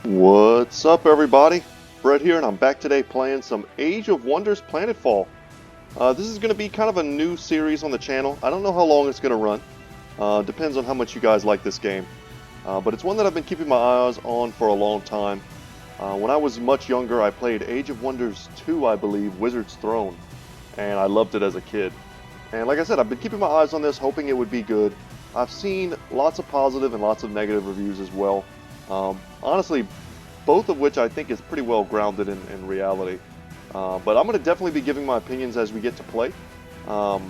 What's up, everybody? Brett here, and I'm back today playing some Age of Wonders Planetfall. This is going to be kind of a new series on the channel. I don't know how long it's going to run. Depends on how much you guys like this game. But it's one that I've been keeping my eyes on for a long time. When I was much younger, I played Age of Wonders 2, I believe, Wizard's Throne. And I loved it as a kid. And like I said, I've been keeping my eyes on this, hoping it would be good. I've seen lots of positive and lots of negative reviews as well. Honestly, both of which I think is pretty well grounded in reality. But I'm going to definitely be giving my opinions as we get to play. I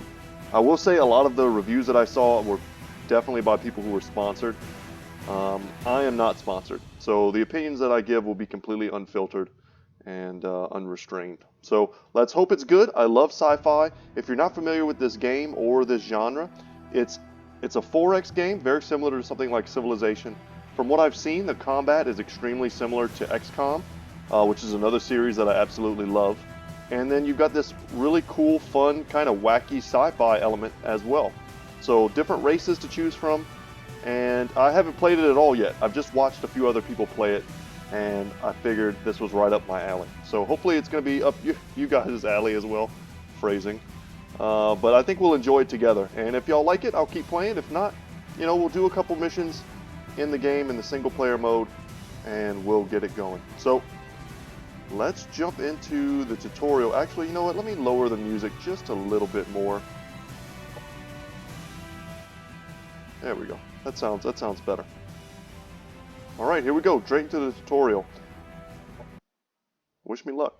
will say a lot of the reviews that I saw were definitely by people who were sponsored. I am not sponsored, so the opinions that I give will be completely unfiltered and unrestrained. So let's hope it's good. I love sci-fi. If you're not familiar with this game or this genre, it's a 4X game, very similar to something like Civilization. From what I've seen, the combat is extremely similar to XCOM, which is another series that I absolutely love. And then you've got this really cool, fun, kind of wacky sci-fi element as well. So different races to choose from, and I haven't played it at all yet. I've just watched a few other people play it, and I figured this was right up my alley. So hopefully it's going to be up you guys' alley as well, phrasing. But I think we'll enjoy it together. And if y'all like it, I'll keep playing. If not, we'll do a couple missions in the game in the single player mode, and we'll get it going. So let's jump into the tutorial. Actually, you know what? Let me lower the music just a little bit more. There we go. That sounds better. All right, here we go. Straight into the tutorial. Wish me luck.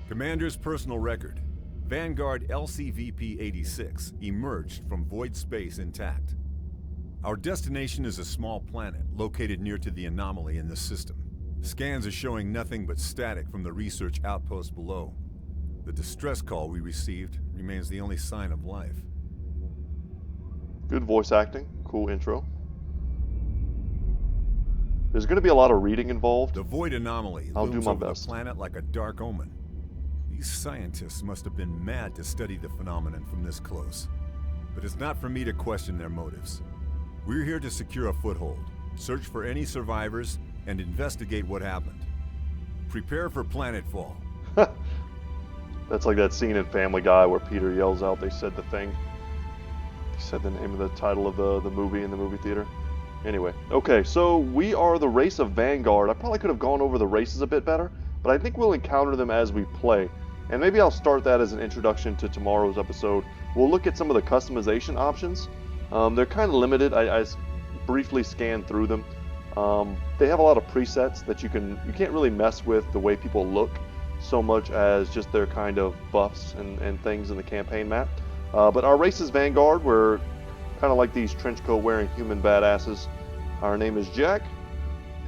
Commander's personal record. Vanguard LCVP-86 emerged from void space intact. Our destination is a small planet located near to the anomaly in the system. Scans are showing nothing but static from the research outpost below. The distress call we received remains the only sign of life. Good voice acting. Cool intro. There's going to be a lot of reading involved. The void anomaly looms over the planet like a dark omen. These scientists must have been mad to study the phenomenon from this close. But it's not for me to question their motives. We're here to secure a foothold, search for any survivors, and investigate what happened. Prepare for Planetfall. That's like that scene in Family Guy where Peter yells out, "They said the thing." He said the name of the title of the movie in the movie theater. Anyway, okay, so we are the race of Vanguard. I probably could have gone over the races a bit better, but I think we'll encounter them as we play. And maybe I'll start that as an introduction to tomorrow's episode. We'll look at some of the customization options. They're kind of limited. I briefly scanned through them. They have a lot of presets that you can't really mess with the way people look so much as just their kind of buffs and things in the campaign map. But our race is Vanguard. We're kind of like these trench coat wearing human badasses. Our name is Jack,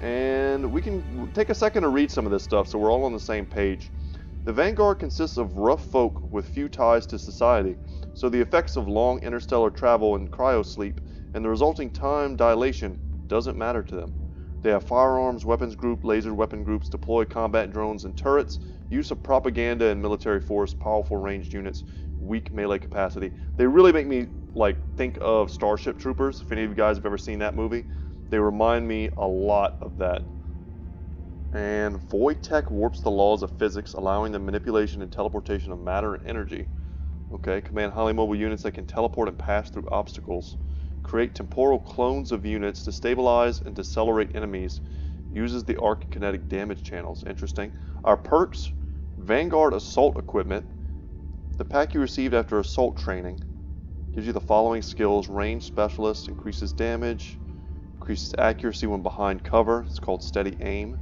and we can take a second to read some of this stuff so we're all on the same page. The Vanguard consists of rough folk with few ties to society, so the effects of long interstellar travel and cryosleep and the resulting time dilation doesn't matter to them. They have firearms, weapons group, laser weapon groups, deploy combat drones and turrets, use of propaganda and military force, powerful ranged units, weak melee capacity. They really make me think of Starship Troopers. If any of you guys have ever seen that movie, they remind me a lot of that. And void tech warps the laws of physics, allowing the manipulation and teleportation of matter and energy. Okay, command highly mobile units that can teleport and pass through obstacles. Create temporal clones of units to stabilize and decelerate enemies. Uses the arc kinetic damage channels. Interesting. Our perks: Vanguard Assault Equipment. The pack you received after assault training gives you the following skills: Range Specialist, increases damage, increases accuracy when behind cover. It's called Steady Aim.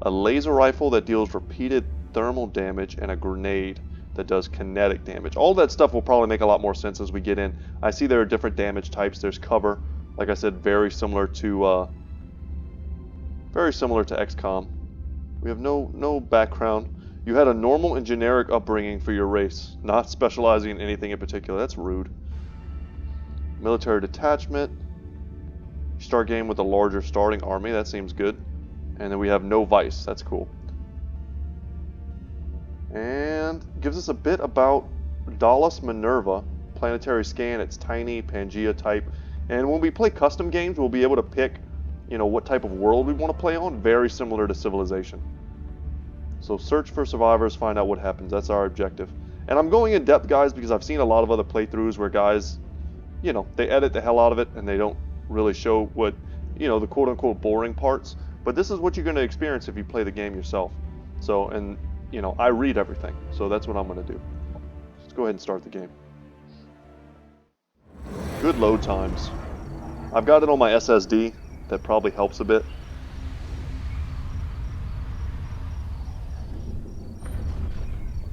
A laser rifle that deals repeated thermal damage, and a grenade that does kinetic damage. All that stuff will probably make a lot more sense as we get in. I see there are different damage types. There's cover, like I said, very similar to XCOM. We have no background. You had a normal and generic upbringing for your race, not specializing in anything in particular. That's rude. Military detachment. You start game with a larger starting army. That seems good. And then we have no vice. That's cool. And gives us a bit about Dallas Minerva. Planetary scan. It's tiny, Pangea type. And when we play custom games, we'll be able to pick what type of world we want to play on, very similar to Civilization. So search for survivors, find out what happens. That's our objective. And I'm going in depth, guys, because I've seen a lot of other playthroughs where guys, they edit the hell out of it and they don't really show what, the quote-unquote boring parts. But this is what you're going to experience if you play the game yourself. So, and, I read everything. So that's what I'm going to do. Let's go ahead and start the game. Good load times. I've got it on my SSD. That probably helps a bit.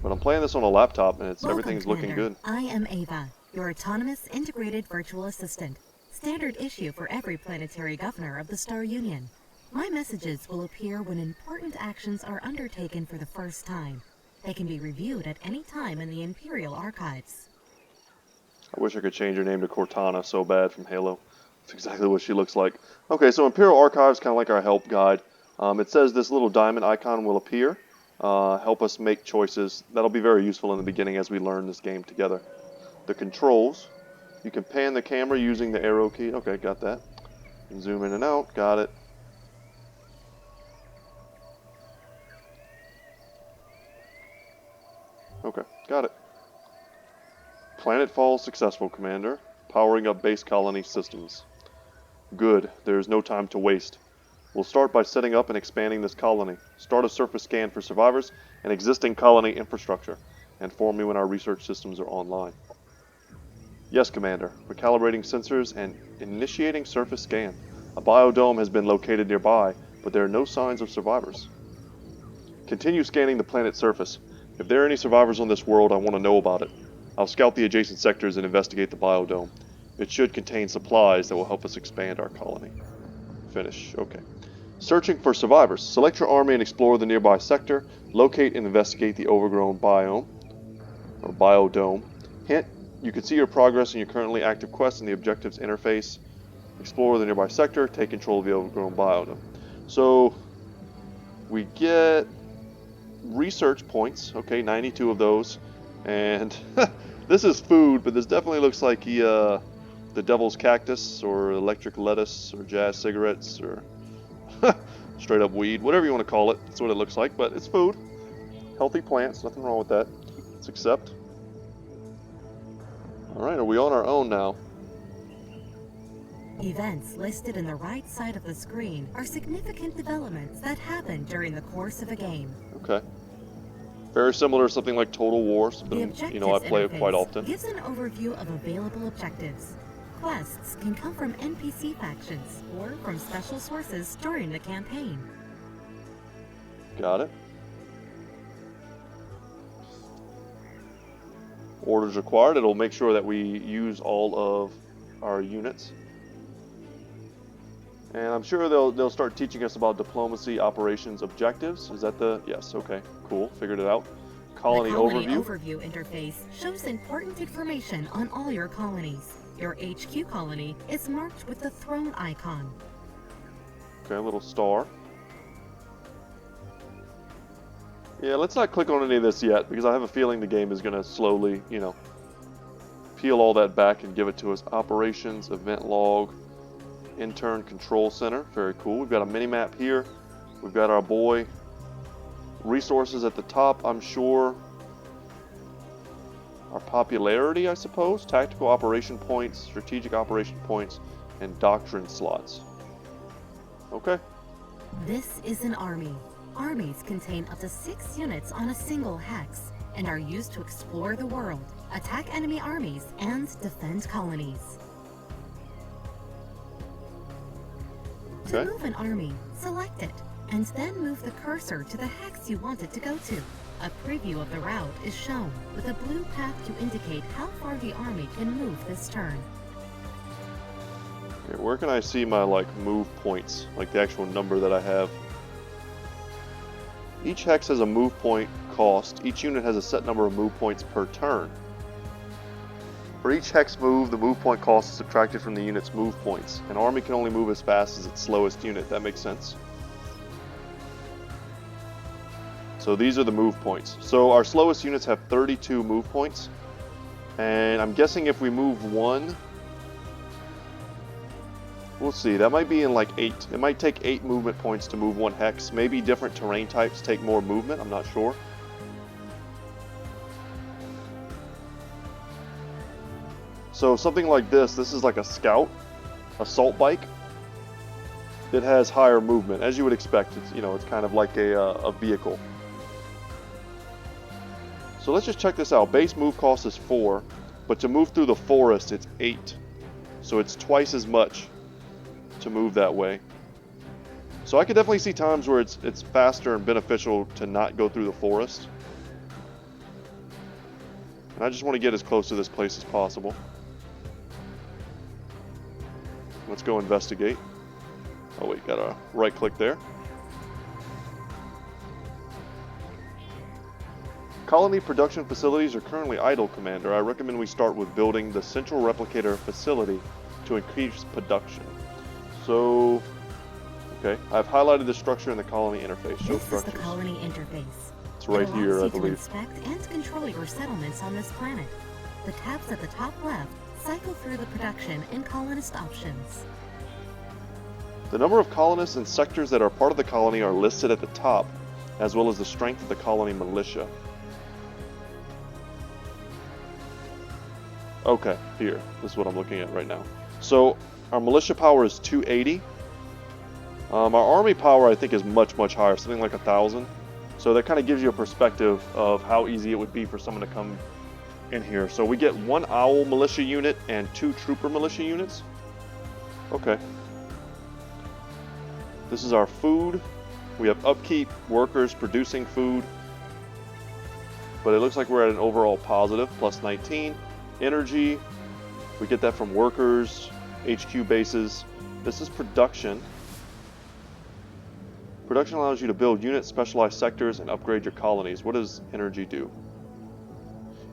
But I'm playing this on a laptop and everything's looking good. I am Ava, your autonomous integrated virtual assistant. Standard issue for every planetary governor of the Star Union. My messages will appear when important actions are undertaken for the first time. They can be reviewed at any time in the Imperial Archives. I wish I could change her name to Cortana so bad from Halo. That's exactly what she looks like. Okay, so Imperial Archives, kind of like our help guide. It says this little diamond icon will appear. Help us make choices. That'll be very useful in the beginning as we learn this game together. The controls. You can pan the camera using the arrow key. Okay, got that. And zoom in and out. Got it. Okay, got it. Planetfall successful, Commander. Powering up base colony systems. Good. There is no time to waste. We'll start by setting up and expanding this colony. Start a surface scan for survivors and existing colony infrastructure. Inform me when our research systems are online. Yes, Commander. Recalibrating sensors and initiating surface scan. A biodome has been located nearby, but there are no signs of survivors. Continue scanning the planet's surface. If there are any survivors on this world, I want to know about it. I'll scout the adjacent sectors and investigate the biodome. It should contain supplies that will help us expand our colony. Finish. Okay. Searching for survivors. Select your army and explore the nearby sector. Locate and investigate the overgrown biome, or biodome. Hint, you can see your progress in your currently active quests in the objectives interface. Explore the nearby sector. Take control of the overgrown biodome. So, we get research points. Okay, 92 of those. And this is food, but this definitely looks like the devil's cactus, or electric lettuce, or jazz cigarettes, or straight up weed, whatever you want to call it. That's what it looks like, but it's food. Healthy plants, nothing wrong with that. Let's accept. Alright, are we on our own now? Events listed in the right side of the screen are significant developments that happen during the course of a game. Okay. Very similar to something like Total War, something I play it quite often. Gives an overview of available objectives. Quests can come from NPC factions or from special sources during the campaign. Got it. Orders required. It'll make sure that we use all of our units. And I'm sure they'll start teaching us about diplomacy, operations, objectives. Is that the... Yes, okay, cool. Figured it out. Colony overview. The colony overview interface shows important information on all your colonies. Your HQ colony is marked with the throne icon. Okay, a little star. Yeah, let's not click on any of this yet, because I have a feeling the game is going to slowly, peel all that back and give it to us. Operations, event log, intern control center. Very cool. We've got a mini-map here. We've got our boy. Resources at the top, I'm sure. Our popularity, I suppose. Tactical operation points, strategic operation points, and doctrine slots. Okay. This is an army. Armies contain up to 6 units on a single hex and are used to explore the world, attack enemy armies, and defend colonies. Okay. To move an army, select it, and then move the cursor to the hex you want it to go to. A preview of the route is shown, with a blue path to indicate how far the army can move this turn. Okay, where can I see my, move points? Like the actual number that I have. Each hex has a move point cost. Each unit has a set number of move points per turn. For each hex move, the move point cost is subtracted from the unit's move points. An army can only move as fast as its slowest unit. That makes sense. So these are the move points. So our slowest units have 32 move points. And I'm guessing if we move one, We'll see. That might be in like 8. It might take 8 movement points to move 1 hex. Maybe different terrain types take more movement. I'm not sure. So something like this is like a scout, assault bike. It has higher movement, as you would expect. It's, you know, it's kind of like a vehicle. So let's just check this out. Base move cost is 4, but to move through the forest, it's 8. So it's twice as much to move that way. So I could definitely see times where it's faster and beneficial to not go through the forest. And I just want to get as close to this place as possible. Let's go investigate. Oh wait, got a right click there. Colony production facilities are currently idle, Commander. I recommend we start with building the central replicator facility to increase production. So, okay, I've highlighted the structure in the colony interface. Show This structures. is the colony interface. It's right it allows here, I you believe. to inspect and control your settlements on this planet. The tabs at the top left cycle through the production and colonist options. The number of colonists and sectors that are part of the colony are listed at the top, as well as the strength of the colony militia. Okay, here. This is what I'm looking at right now. So, our militia power is 280. Our army power, I think, is much, much higher, something like 1,000. So that kind of gives you a perspective of how easy it would be for someone to come in here. So we get 1 owl militia unit and 2 trooper militia units. Okay. This is our food. We have upkeep, workers producing food. But it looks like we're at an overall positive, plus 19. Energy, we get that from workers, HQ bases. This is production. Production allows you to build units, specialized sectors, and upgrade your colonies. What does energy do?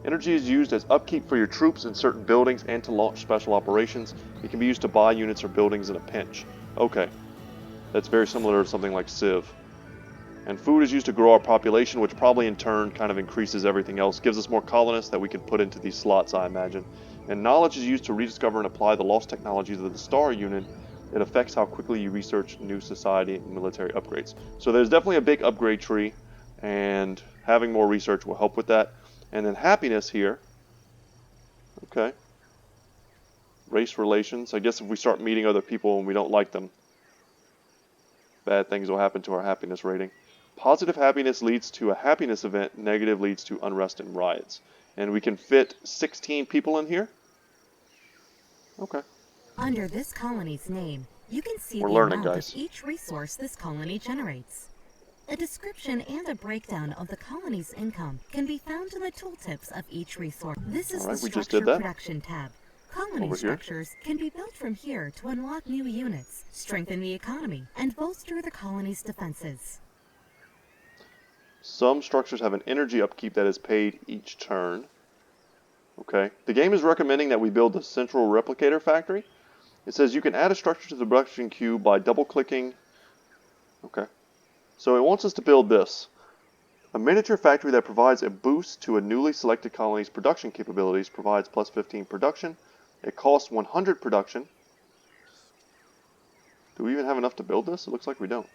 Energy is used as upkeep for your troops in certain buildings and to launch special operations. It can be used to buy units or buildings in a pinch. Okay. That's very similar to something like Civ. And food is used to grow our population, which probably in turn kind of increases everything else. Gives us more colonists that we can put into these slots, I imagine. And knowledge is used to rediscover and apply the lost technologies of the Star Unit. It affects how quickly you research new society and military upgrades. So there's definitely a big upgrade tree, and having more research will help with that. And then happiness here. Okay. Race relations. I guess if we start meeting other people and we don't like them, bad things will happen to our happiness rating. Positive happiness leads to a happiness event. Negative leads to unrest and riots. And we can fit 16 people in here. Okay. Under this colony's name, you can see We're the learning, amount guys. of each resource this colony generates. A description and a breakdown of the colony's income can be found in the tooltips of each resource. This is Alright, the we just Structure did that. Production tab. Colony Over here. structures can be built from here to unlock new units, strengthen the economy, and bolster the colony's defenses. Some structures have an energy upkeep that is paid each turn. Okay. The game is recommending that we build the central replicator factory. It says you can add a structure to the production queue by double-clicking. Okay. So it wants us to build this. A miniature factory that provides a boost to a newly selected colony's production capabilities, provides plus 15 production. It costs 100 production. Do we even have enough to build this? It looks like we don't.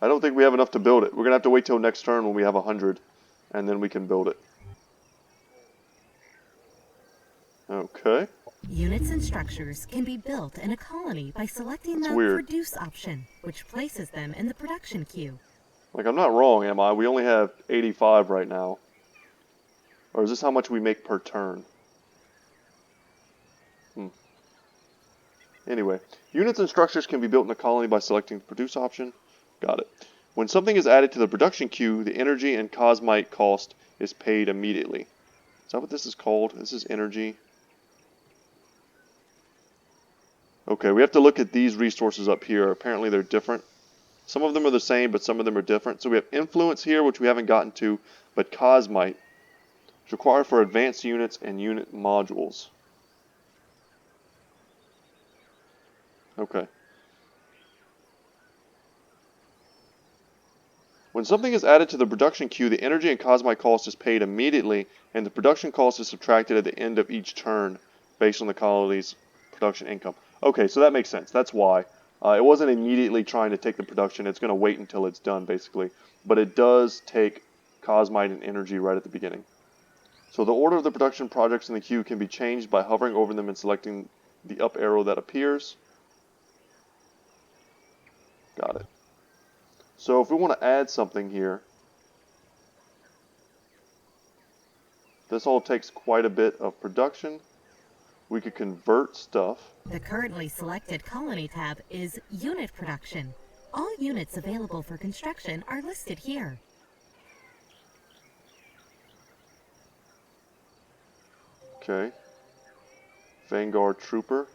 I don't think we have enough to build it. We're going to have to wait till next turn when we have 100, and then we can build it. Okay. Units and structures can be built in a colony by selecting That's the weird. Produce option, which places them in the production queue. Like, I'm not wrong, am I? We only have 85 right now. Or is this how much we make per turn? Anyway, units and structures can be built in a colony by selecting the Produce option. Got it. When something is added to the production queue, the energy and cosmite cost is paid immediately. Is that what this is called? This is energy. Okay, we have to look at these resources up here. Apparently they're different. Some of them are the same, but some of them are different. So we have influence here, which we haven't gotten to, but cosmite is required for advanced units and unit modules. Okay. When something is added to the production queue, the energy and cosmite cost is paid immediately, and the production cost is subtracted at the end of each turn based on the colony's production income. Okay, so that makes sense. That's why. It wasn't immediately trying to take the production. It's going to wait until it's done, basically. But it does take cosmite and energy right at the beginning. So the order of the production projects in the queue can be changed by hovering over them and selecting the up arrow that appears. Got it. So if we want to add something here, this all takes quite a bit of production. We could convert stuff. The currently selected colony tab is Unit Production. All units available for construction are listed here. Okay. Vanguard Trooper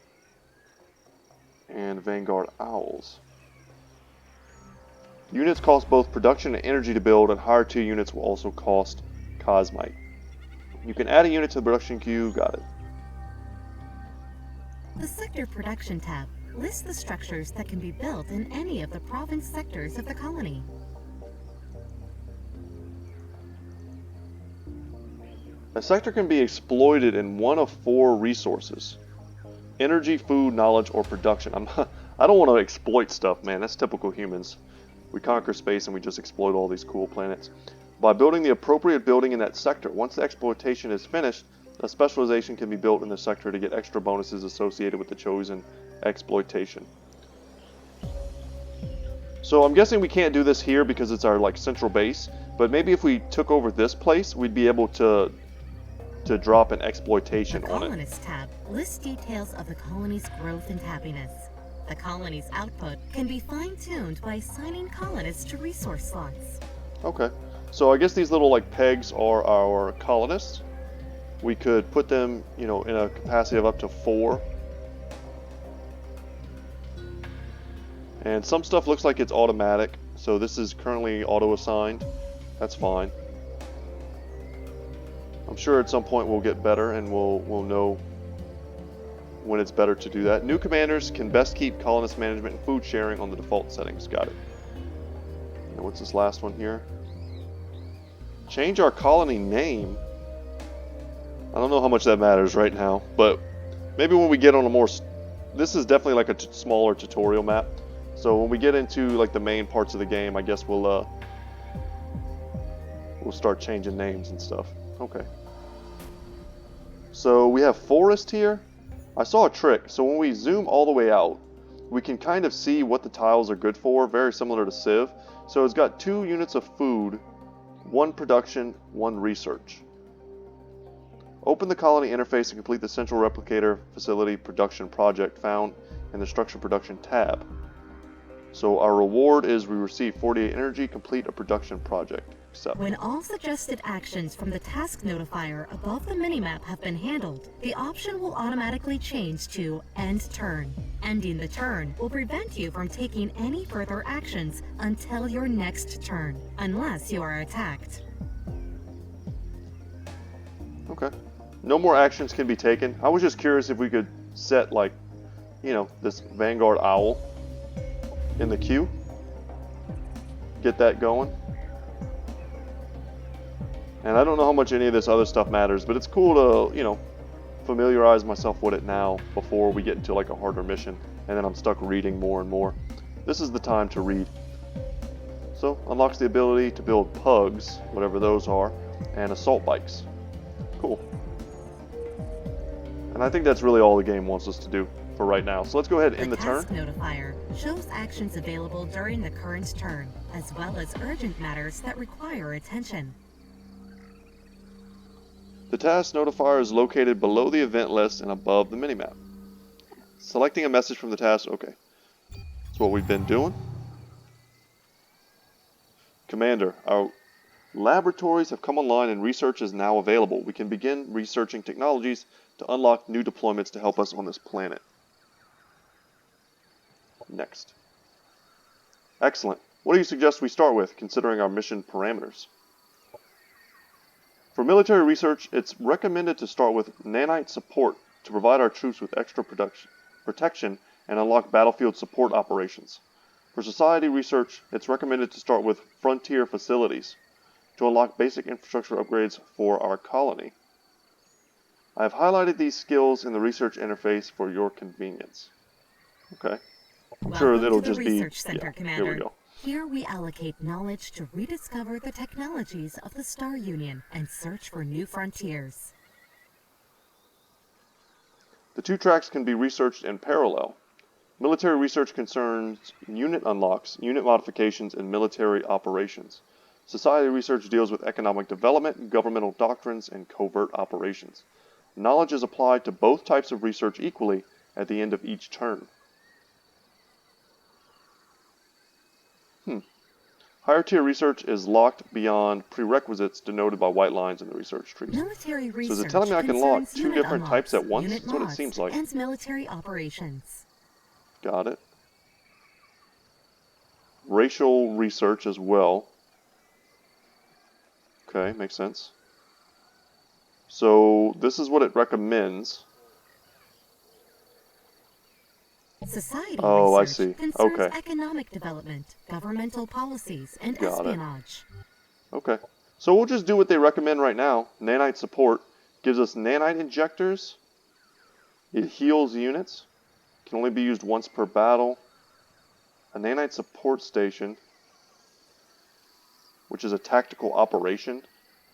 and Vanguard Owls. Units cost both production and energy to build, and higher tier units will also cost cosmite. You can add a unit to the production queue. Got it. The Sector Production tab lists the structures that can be built in any of the province sectors of the colony. A sector can be exploited in one of 4 resources: energy, food, knowledge, or production. I don't want to exploit stuff, man. That's typical humans. We conquer space and we just exploit all these cool planets. By building the appropriate building in that sector, once the exploitation is finished, a specialization can be built in the sector to get extra bonuses associated with the chosen exploitation. So I'm guessing we can't do this here because it's our central base, but maybe if we took over this place, we'd be able to drop an exploitation on it. The Colonists tab lists details of the colony's growth and happiness. The colony's output can be fine-tuned by assigning colonists to resource slots. Okay, so I guess these little pegs are our colonists. We could put them, in a capacity of up to 4. And some stuff looks like it's automatic, so this is currently auto-assigned. That's fine. I'm sure at some point we'll get better and we'll know when it's better to do that. New commanders can best keep colonist management and food sharing on the default settings. Got it. And what's this last one here? Change our colony name. I don't know how much that matters right now, but maybe when we get on a more... This is definitely like a smaller tutorial map. So when we get into the main parts of the game, I guess we'll start changing names and stuff. Okay. So we have forest here. I saw a trick. So when we zoom all the way out, we can kind of see what the tiles are good for, very similar to Civ. So it's got 2 units of food, 1 production, 1 research. Open the colony interface and complete the central replicator facility production project found in the structure production tab. So our reward is we receive 48 energy, complete a production project. Accept. When all suggested actions from the task notifier above the minimap have been handled, the option will automatically change to End Turn. Ending the turn will prevent you from taking any further actions until your next turn, unless you are attacked. Okay. No more actions can be taken. I was just curious if we could set this Vanguard Owl in the queue. Get that going. And I don't know how much any of this other stuff matters, but it's cool to, familiarize myself with it now before we get into a harder mission, and then I'm stuck reading more and more. This is the time to read. So, unlocks the ability to build pugs, whatever those are, and assault bikes. Cool. And I think that's really all the game wants us to do for right now. So let's go ahead and end the turn. The task notifier shows actions available during the current turn, as well as urgent matters that require attention. The task notifier is located below the event list and above the minimap. Selecting a message from the task, okay. That's what we've been doing. Commander, our laboratories have come online and research is now available. We can begin researching technologies to unlock new deployments to help us on this planet. Next. Excellent. What do you suggest we start with, considering our mission parameters? For military research, it's recommended to start with nanite support to provide our troops with extra protection and unlock battlefield support operations. For society research, it's recommended to start with frontier facilities to unlock basic infrastructure upgrades for our colony. I have highlighted these skills in the research interface for your convenience. Okay. I'm sure Welcome it'll to the just be, Research Center, yeah, here we Commander. go. Here we allocate knowledge to rediscover the technologies of the Star Union and search for new frontiers. The two tracks can be researched in parallel. Military research concerns unit unlocks, unit modifications, and military operations. Society research deals with economic development, governmental doctrines, and covert operations. Knowledge is applied to both types of research equally at the end of each turn. Higher tier research is locked beyond prerequisites denoted by white lines in the research trees. Military So is research it telling me I can lock concerns two unit different types unlocks, at once? unit That's what it mods, seems like. and military operations. Got it. Racial research as well. Okay, makes sense. So this is what it recommends. Society Oh, I research see. concerns Okay, economic development, governmental policies, and got it. espionage. Okay. So we'll just do what they recommend right now. Nanite support gives us nanite injectors. It heals units. Can only be used once per battle. A nanite support station, which is a tactical operation,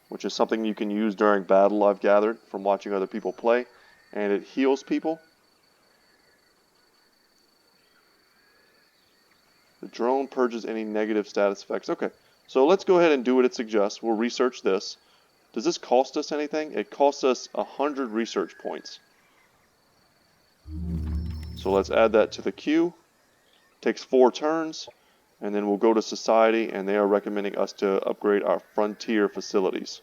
which is something you can use during battle, I've gathered from watching other people play. And it heals people. The drone purges any negative status effects. Okay, so let's go ahead and do what it suggests. We'll research this. Does this cost us anything? It costs us 100 research points. So let's add that to the queue. Takes 4 turns, and then we'll go to society, and they are recommending us to upgrade our frontier facilities,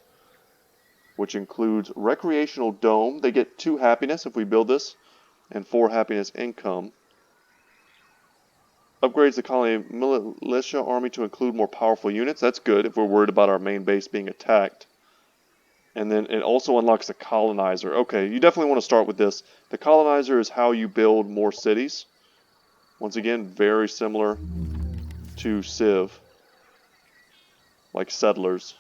which includes recreational dome. They get 2 happiness if we build this, and 4 happiness income. Upgrades the colony militia army to include more powerful units. That's good if we're worried about our main base being attacked. And then it also unlocks the colonizer. Okay, you definitely want to start with this. The colonizer is how you build more cities. Once again, very similar to Civ, like settlers.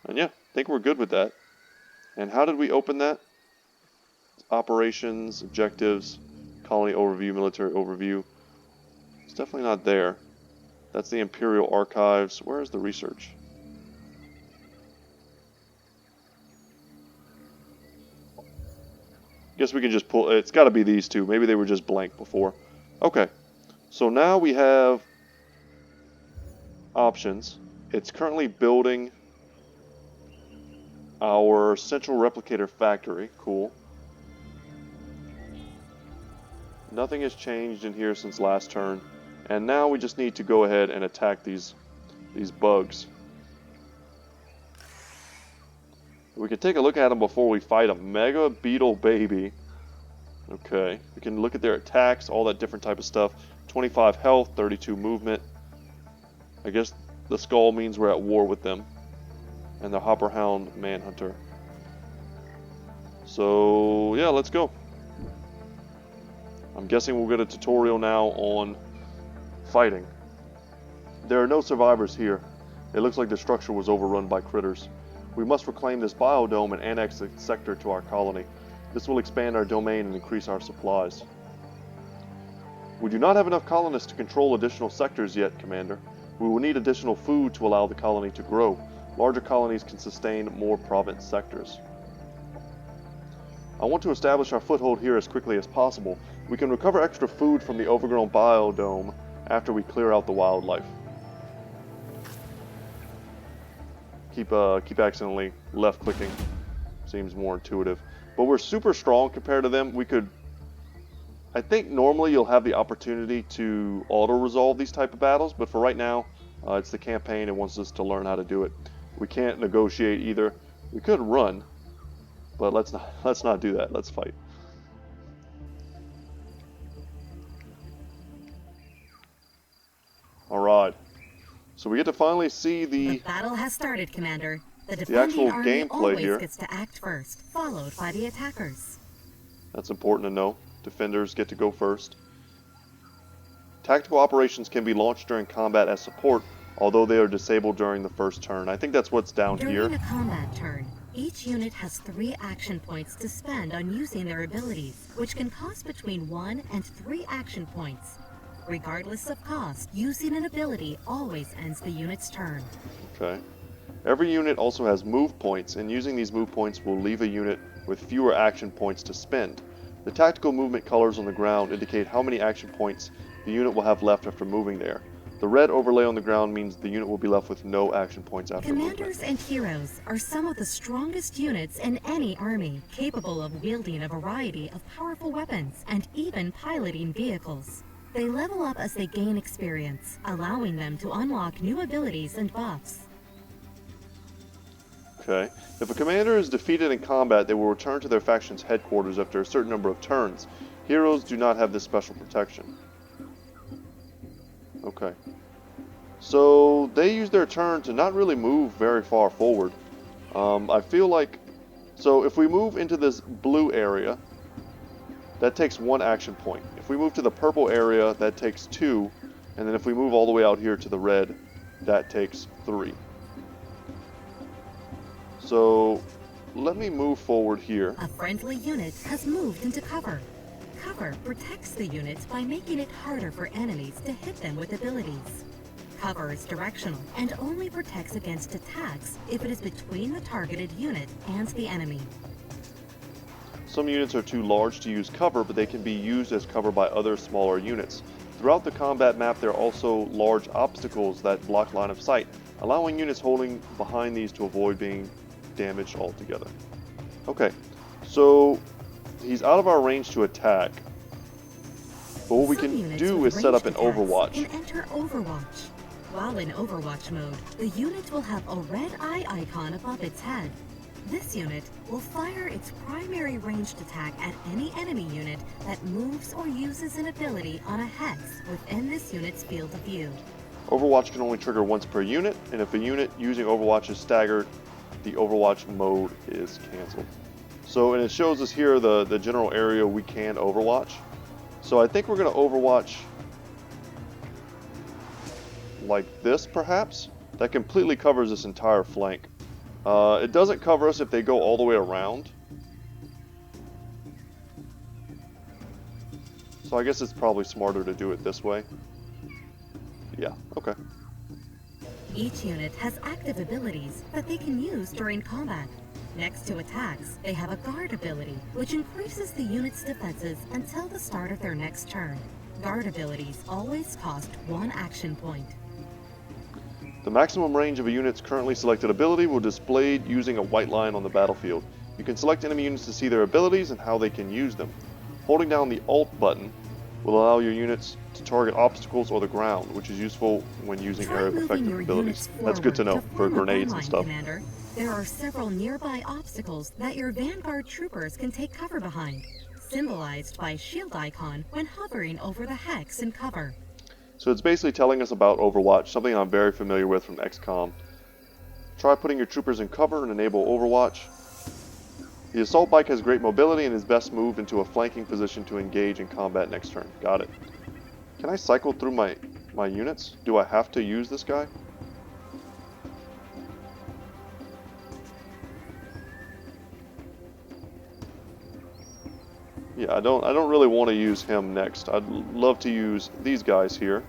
And yeah, I think we're good with that. And how did we open that? Operations, objectives, colony overview, military overview. It's definitely not there. That's the Imperial Archives. Where is the research? Guess we can just pull. It's got to be these two. Maybe they were just blank before. Okay. So now we have options. It's currently building our central replicator factory. Cool. Nothing has changed in here since last turn. And now we just need to go ahead and attack these bugs. We can take a look at them before we fight a Mega Beetle Baby. Okay, we can look at their attacks, all that different type of stuff. 25 health, 32 movement. I guess the skull means we're at war with them. And the Hopperhound Manhunter. So, yeah, let's go. I'm guessing we'll get a tutorial now on fighting. There are no survivors here. It looks like the structure was overrun by critters. We must reclaim this biodome and annex the sector to our colony. This will expand our domain and increase our supplies. We do not have enough colonists to control additional sectors yet, Commander. We will need additional food to allow the colony to grow. Larger colonies can sustain more province sectors. I want to establish our foothold here as quickly as possible. We can recover extra food from the overgrown biodome after we clear out the wildlife. Keep accidentally left clicking. Seems more intuitive. But we're super strong compared to them. We could... I think normally you'll have the opportunity to auto-resolve these type of battles, but for right now, it's the campaign and wants us to learn how to do it. We can't negotiate either. We could run, but let's not do that. Let's fight. All right. So we get to finally see The battle has started, Commander. The the actual defending army gameplay always here. gets to act first, followed by the attackers. That's important to know. Defenders get to go first. Tactical operations can be launched during combat as support, although they are disabled during the first turn. I think that's what's down here. During a combat turn, each unit has 3 action points to spend on using their abilities, which can cost between 1 and 3 action points. Regardless of cost, using an ability always ends the unit's turn. Okay. Every unit also has move points, and using these move points will leave a unit with fewer action points to spend. The tactical movement colors on the ground indicate how many action points the unit will have left after moving there. The red overlay on the ground means the unit will be left with no action points after Commanders movement. and heroes are some of the strongest units in any army, capable of wielding a variety of powerful weapons and even piloting vehicles. They level up as they gain experience, allowing them to unlock new abilities and buffs. Okay. If a commander is defeated in combat, they will return to their faction's headquarters after a certain number of turns. Heroes do not have this special protection. Okay. So they use their turn to not really move very far forward. I feel like... So if we move into this blue area, that takes 1 action point. If we move to the purple area, that takes 2. And then if we move all the way out here to the red, that takes 3. So let me move forward here. A friendly unit has moved into cover. Cover protects the unit by making it harder for enemies to hit them with abilities. Cover is directional and only protects against attacks if it is between the targeted unit and the enemy. Some units are too large to use cover, but they can be used as cover by other smaller units. Throughout the combat map, there are also large obstacles that block line of sight, allowing units holding behind these to avoid being damaged altogether. Okay, so he's out of our range to attack, but what we can do is set up an Overwatch. Can enter Overwatch. While in Overwatch mode, the unit will have a red eye icon above its head. This unit will fire its primary ranged attack at any enemy unit that moves or uses an ability on a hex within this unit's field of view. Overwatch can only trigger once per unit, and if a unit using Overwatch is staggered, the Overwatch mode is cancelled. So, and it shows us here the general area we can Overwatch. So I think we're going to Overwatch like this, perhaps? That completely covers this entire flank. It doesn't cover us if they go all the way around. So I guess it's probably smarter to do it this way. Yeah, okay. Each unit has active abilities that they can use during combat. Next to attacks, they have a guard ability, which increases the unit's defenses until the start of their next turn. Guard abilities always cost 1 action point. The maximum range of a unit's currently selected ability will be displayed using a white line on the battlefield. You can select enemy units to see their abilities and how they can use them. Holding down the Alt button will allow your units to target obstacles or the ground, which is useful when using area of effective abilities. That's good to know for grenades and stuff. Commander, there are several nearby obstacles that your Vanguard troopers can take cover behind, symbolized by a shield icon when hovering over the hex in cover. So it's basically telling us about Overwatch, something I'm very familiar with from XCOM. Try putting your troopers in cover and enable Overwatch. The assault bike has great mobility and is best moved into a flanking position to engage in combat next turn. Got it. Can I cycle through my units? Do I have to use this guy? Yeah, I don't really want to use him next. I'd love to use these guys here.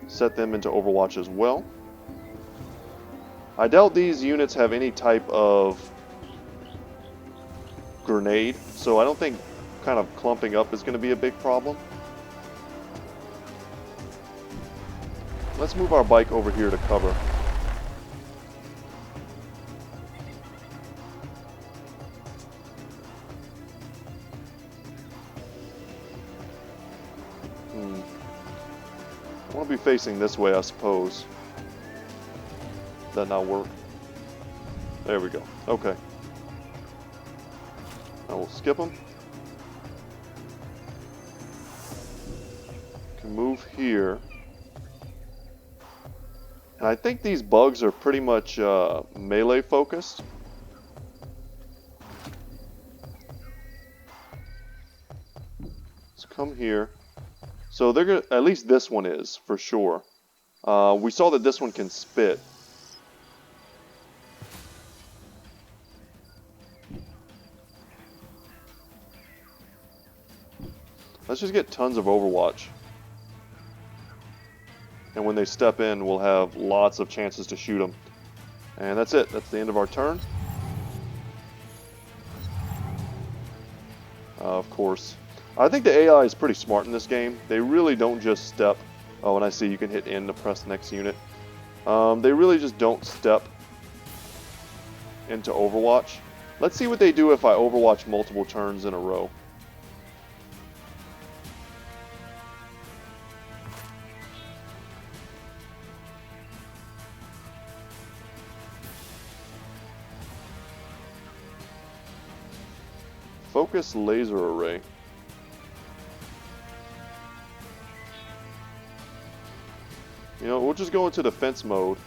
Set them into Overwatch as well. I doubt these units have any type of grenade, so I don't think kind of clumping up is going to be a big problem. Let's move our bike over here to cover. I want to be facing this way, I suppose. That not work? There we go. Okay. I will skip them. Can move here. And I think these bugs are pretty much melee focused. Let's come here. So they're gonna, at least this one is, for sure. We saw that this one can spit. Let's just get tons of Overwatch. And when they step in, we'll have lots of chances to shoot them. And that's it. That's the end of our turn. Of course. I think the AI is pretty smart in this game. They really don't just step. Oh, and I see you can hit N to press the next unit. They really just don't step into Overwatch. Let's see what they do if I Overwatch multiple turns in a row. Focus laser array. You know, we'll just go into defense mode,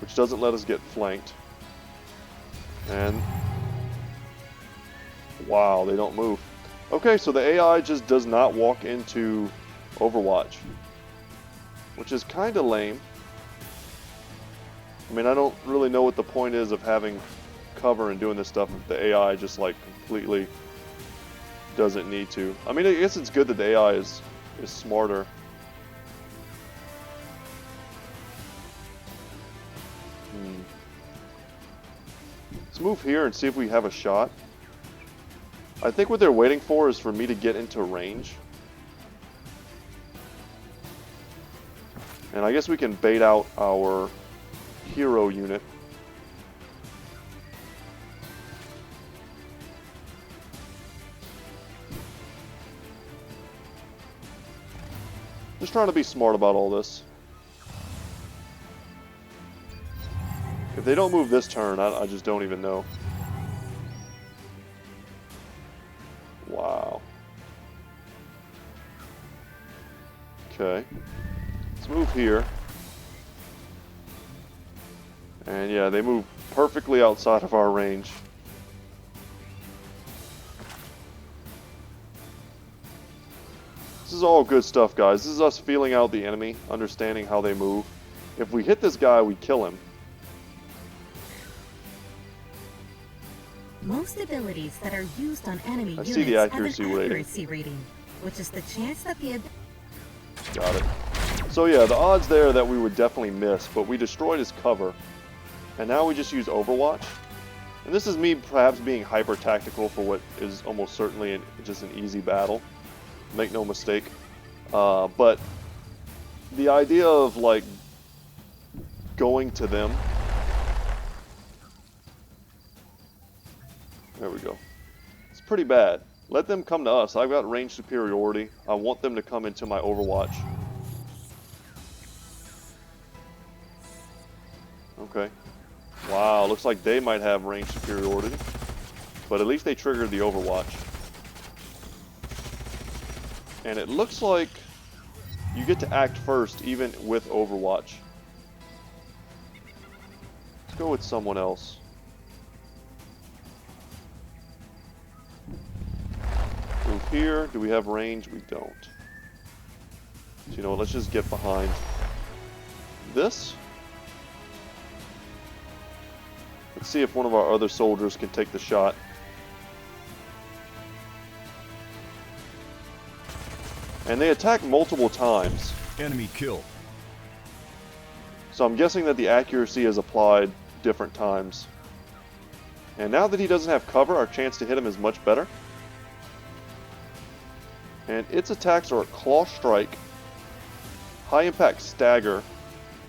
which doesn't let us get flanked. And wow, they don't move. Okay, so the AI just does not walk into Overwatch, which is kind of lame. I mean, I don't really know what the point is of having cover and doing this stuff if the AI just like completely doesn't need to. I mean, I guess it's good that the AI is smarter. Let's move here and see if we have a shot. I think what they're waiting for is for me to get into range. And I guess we can bait out our hero unit. Just trying to be smart about all this. If they don't move this turn, I just don't even know. Wow. Okay. Let's move here. And yeah, they move perfectly outside of our range. This is all good stuff, guys. This is us feeling out the enemy, understanding how they move. If we hit this guy, we kill him. Most abilities that are used on enemy I units see the have accuracy an rating. accuracy rating, which is the chance that the Got it. So yeah, the odds there that we would definitely miss, but we destroyed his cover. And now we just use Overwatch. And this is me perhaps being hyper tactical for what is almost certainly just an easy battle. Make no mistake. But the idea of like going to them. There we go. It's pretty bad. Let them come to us. I've got range superiority. I want them to come into my Overwatch. Okay. Wow, looks like they might have range superiority. But at least they triggered the Overwatch. And it looks like you get to act first even with Overwatch. Let's go with someone else. Move here. Do we have range? We don't. So, you know what, let's just get behind this. Let's see if one of our other soldiers can take the shot. And they attack multiple times. Enemy killed. So I'm guessing that the accuracy is applied different times. And now that he doesn't have cover, our chance to hit him is much better. And its attacks are Claw Strike, High Impact Stagger.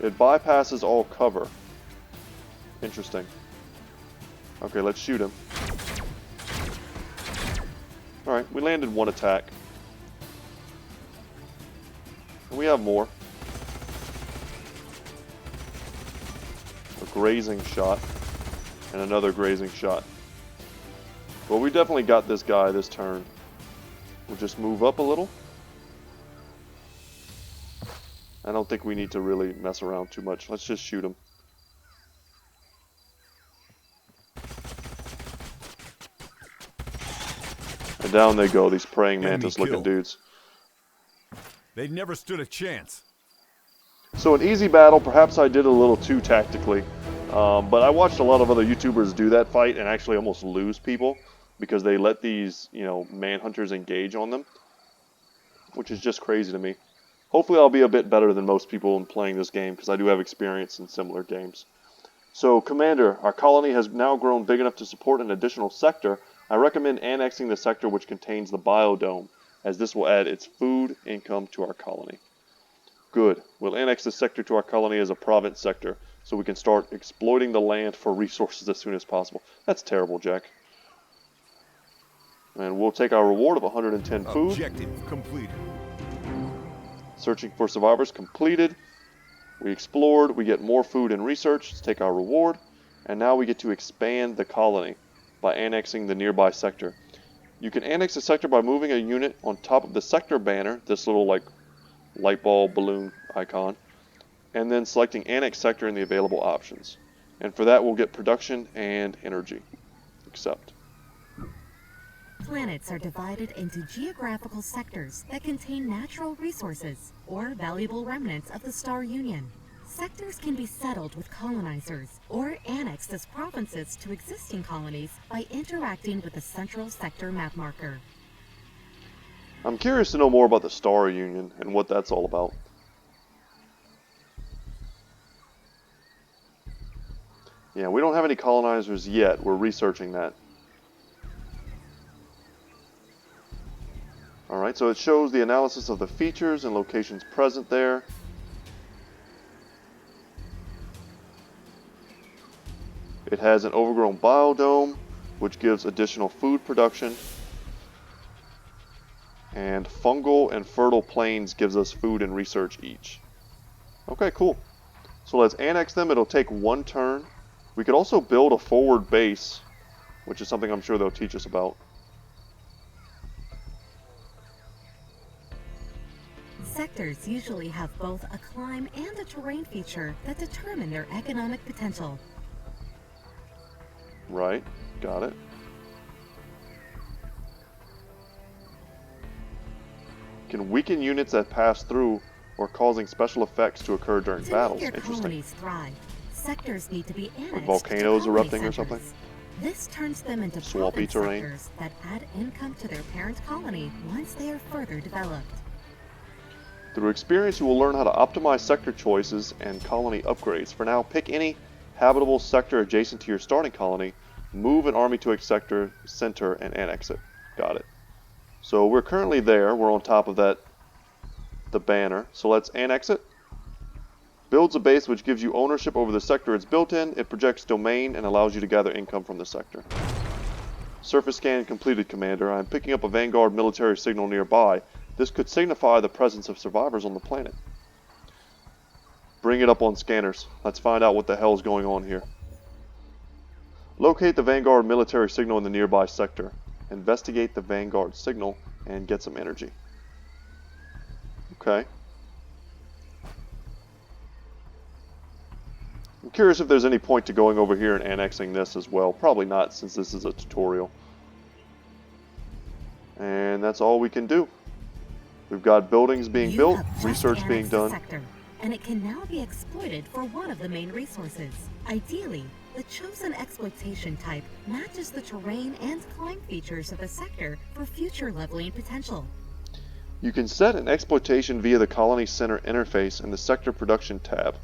It bypasses all cover. Interesting. Okay, let's shoot him. Alright, we landed one attack. And we have more. A grazing shot. And another grazing shot. Well, we definitely got this guy this turn. We'll just move up a little. I don't think we need to really mess around too much. Let's just shoot him. And down they go, these praying Enemy mantis-looking killed. dudes. They never stood a chance. So an easy battle, perhaps I did a little too tactically, but I watched a lot of other YouTubers do that fight and actually almost lose people because they let these, manhunters engage on them, which is just crazy to me. Hopefully I'll be a bit better than most people in playing this game because I do have experience in similar games. So, Commander, our colony has now grown big enough to support an additional sector. I recommend annexing the sector which contains the biodome, as this will add its food income to our colony. Good. We'll annex this sector to our colony as a province sector, so we can start exploiting the land for resources as soon as possible. That's terrible, Jack. And we'll take our reward of 110 food. Objective completed. Searching for survivors completed. We explored, we get more food and research. Let's take our reward. And now we get to expand the colony by annexing the nearby sector. You can annex a sector by moving a unit on top of the sector banner, this little light bulb balloon icon, and then selecting annex sector in the available options. And for that we'll get production and energy. Accept. Planets are divided into geographical sectors that contain natural resources or valuable remnants of the Star Union. Sectors can be settled with colonizers or annexed as provinces to existing colonies by interacting with the central sector map marker. I'm curious to know more about the Star Union and what that's all about. Yeah, we don't have any colonizers yet. We're researching that. Alright, so it shows the analysis of the features and locations present there. It has an overgrown biodome, which gives additional food production. And fungal and fertile plains gives us food and research each. Okay, cool. So let's annex them. It'll take 1 turn. We could also build a forward base, which is something I'm sure they'll teach us about. Sectors usually have both a climb and a terrain feature that determine their economic potential. Right, got it. Can weaken units that pass through or causing special effects to occur during battles. To make your Interesting. colonies thrive, sectors need to be annexed With volcanoes to colony erupting or centers. something? This turns them into Swampy province terrain. sectors that add income to their parent colony once they are further developed. Through experience, you will learn how to optimize sector choices and colony upgrades. For now, pick any habitable sector adjacent to your starting colony, move an army to a sector center, and annex it. Got it. So we're currently there. We're on top of the banner. So let's annex it. Builds a base which gives you ownership over the sector it's built in. It projects domain and allows you to gather income from the sector. Surface scan completed, Commander. I'm picking up a Vanguard military signal nearby. This could signify the presence of survivors on the planet. Bring it up on scanners. Let's find out what the hell's going on here. Locate the Vanguard military signal in the nearby sector. Investigate the Vanguard signal and get some energy. Okay. I'm curious if there's any point to going over here and annexing this as well. Probably not, since this is a tutorial. And that's all we can do. We've got buildings being You built, have just research being annexed a done. sector, and it can now be exploited for one of the main resources. Ideally, the chosen exploitation type matches the terrain and climb features of the sector for future leveling potential. You can set an exploitation via the Colony Center interface in the Sector Production tab.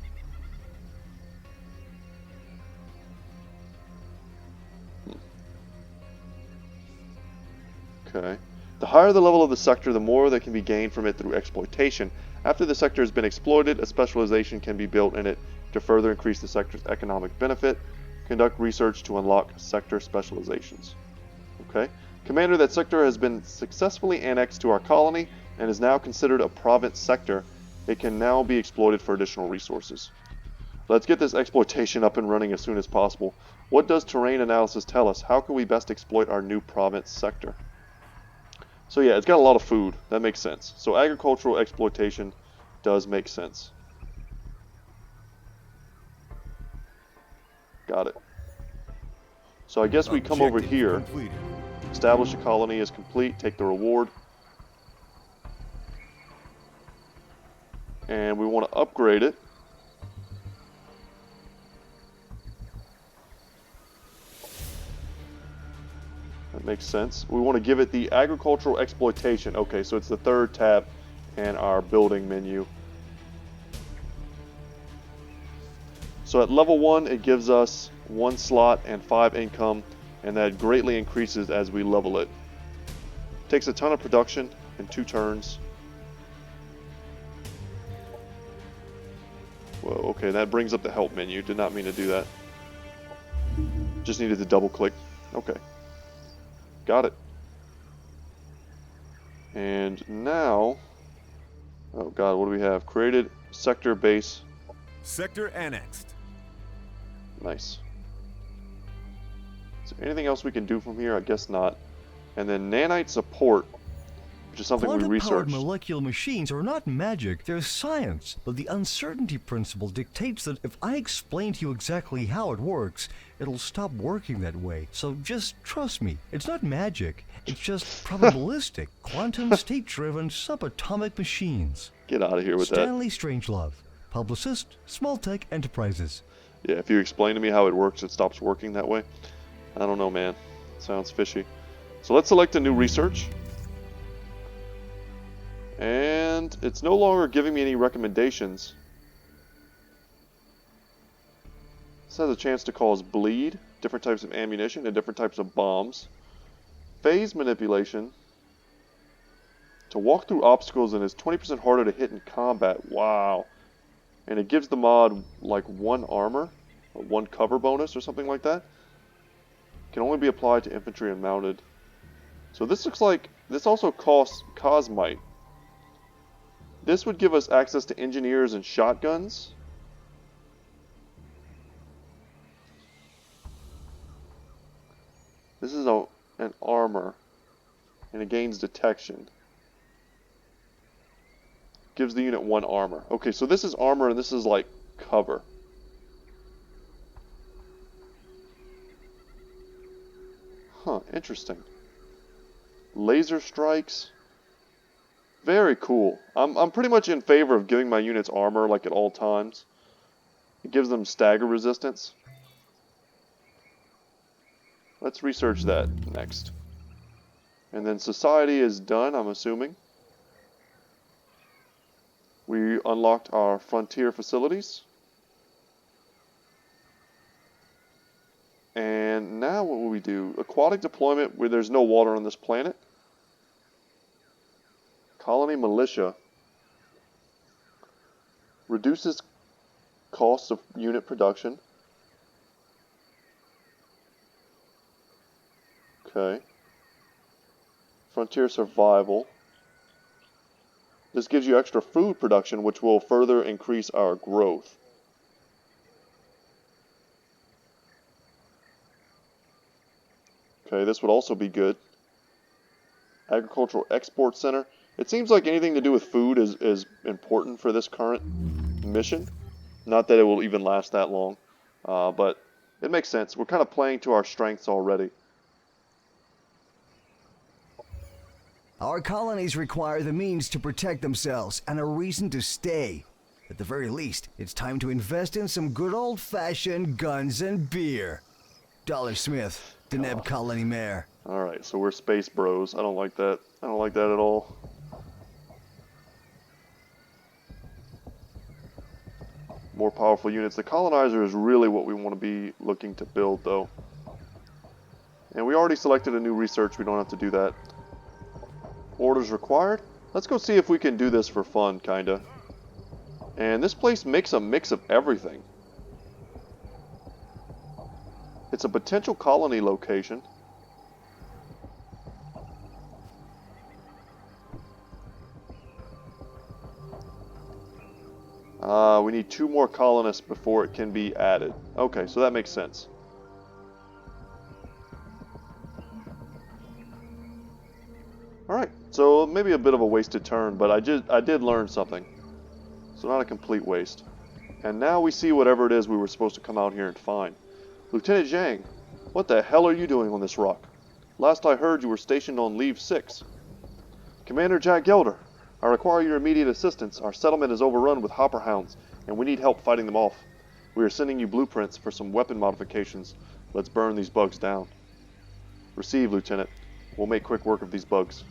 Okay. The higher the level of the sector, the more that can be gained from it through exploitation. After the sector has been exploited, a specialization can be built in it to further increase the sector's economic benefit. Conduct research to unlock sector specializations. Okay. Commander, that sector has been successfully annexed to our colony and is now considered a province sector. It can now be exploited for additional resources. Let's get this exploitation up and running as soon as possible. What does terrain analysis tell us? How can we best exploit our new province sector? So yeah, it's got a lot of food. That makes sense. So agricultural exploitation does make sense. Got it. So I guess we come over Objective here. completed. Establish a colony is complete. Take the reward. And we want to upgrade it. That makes sense. We want to give it the agricultural exploitation. Okay, so it's the third tab in our building menu. So at level 1, it gives us 1 slot and 5 income, and that greatly increases as we level it. Takes a ton of production in 2 turns. Whoa, okay, that brings up the help menu. Did not mean to do that. Just needed to double click. Okay. Got it. And now, oh god, what do we have? Created sector base. Sector annexed. Nice. Is there anything else we can do from here? I guess not. And then nanite support, which is something we Quantum-powered researched. molecular machines are not magic, they're science. But the uncertainty principle dictates that if I explain to you exactly how it works, it'll stop working that way. So just trust me. It's not magic. It's just probabilistic, quantum state-driven subatomic machines. Get out of here with Stanley Strangelove, publicist, Small-Tech Enterprises. that. Yeah, if you explain to me how it works, it stops working that way. I don't know, man. Sounds fishy. So let's select a new research. And it's no longer giving me any recommendations. This has a chance to cause bleed, different types of ammunition, and different types of bombs. Phase manipulation. To walk through obstacles and is 20% harder to hit in combat. Wow. And it gives the mod like 1 armor, or 1 cover bonus or something like that. Can only be applied to infantry and mounted. So this looks like, this also costs Cosmite. This would give us access to engineers and shotguns. This is an armor, and it gains detection. Gives the unit 1 armor. Okay, so this is armor and this is like cover. Huh, interesting. Laser strikes. Very cool. I'm pretty much in favor of giving my units armor like at all times. It gives them stagger resistance. Let's research that next. And then society is done, I'm assuming. We unlocked our frontier facilities. And now what will we do? Aquatic deployment where there's no water on this planet. Colony militia. Reduces costs of unit production. Okay. Frontier survival. This gives you extra food production, which will further increase our growth. Okay, this would also be good. Agricultural Export Center. It seems like anything to do with food is important for this current mission. Not that it will even last that long, but it makes sense. We're kind of playing to our strengths already. Our colonies require the means to protect themselves and a reason to stay. At the very least, it's time to invest in some good old-fashioned guns and beer. Dollar Smith, Deneb Colony Mayor. Alright, so we're space bros. I don't like that. I don't like that at all. More powerful units. The colonizer is really what we want to be looking to build, though. And we already selected a new research. We don't have to do that. Orders required. Let's go see if we can do this for fun, kinda. And this place makes a mix of everything. It's a potential colony location. We need 2 more colonists before it can be added. Okay, so that makes sense. Alright, so maybe a bit of a wasted turn, but I did learn something. So not a complete waste. And now we see whatever it is we were supposed to come out here and find. Lieutenant Zhang, what the hell are you doing on this rock? Last I heard, you were stationed on Leave 6. Commander Jack Gelder, I require your immediate assistance. Our settlement is overrun with hopper hounds, and we need help fighting them off. We are sending you blueprints for some weapon modifications. Let's burn these bugs down. Receive, Lieutenant. We'll make quick work of these bugs.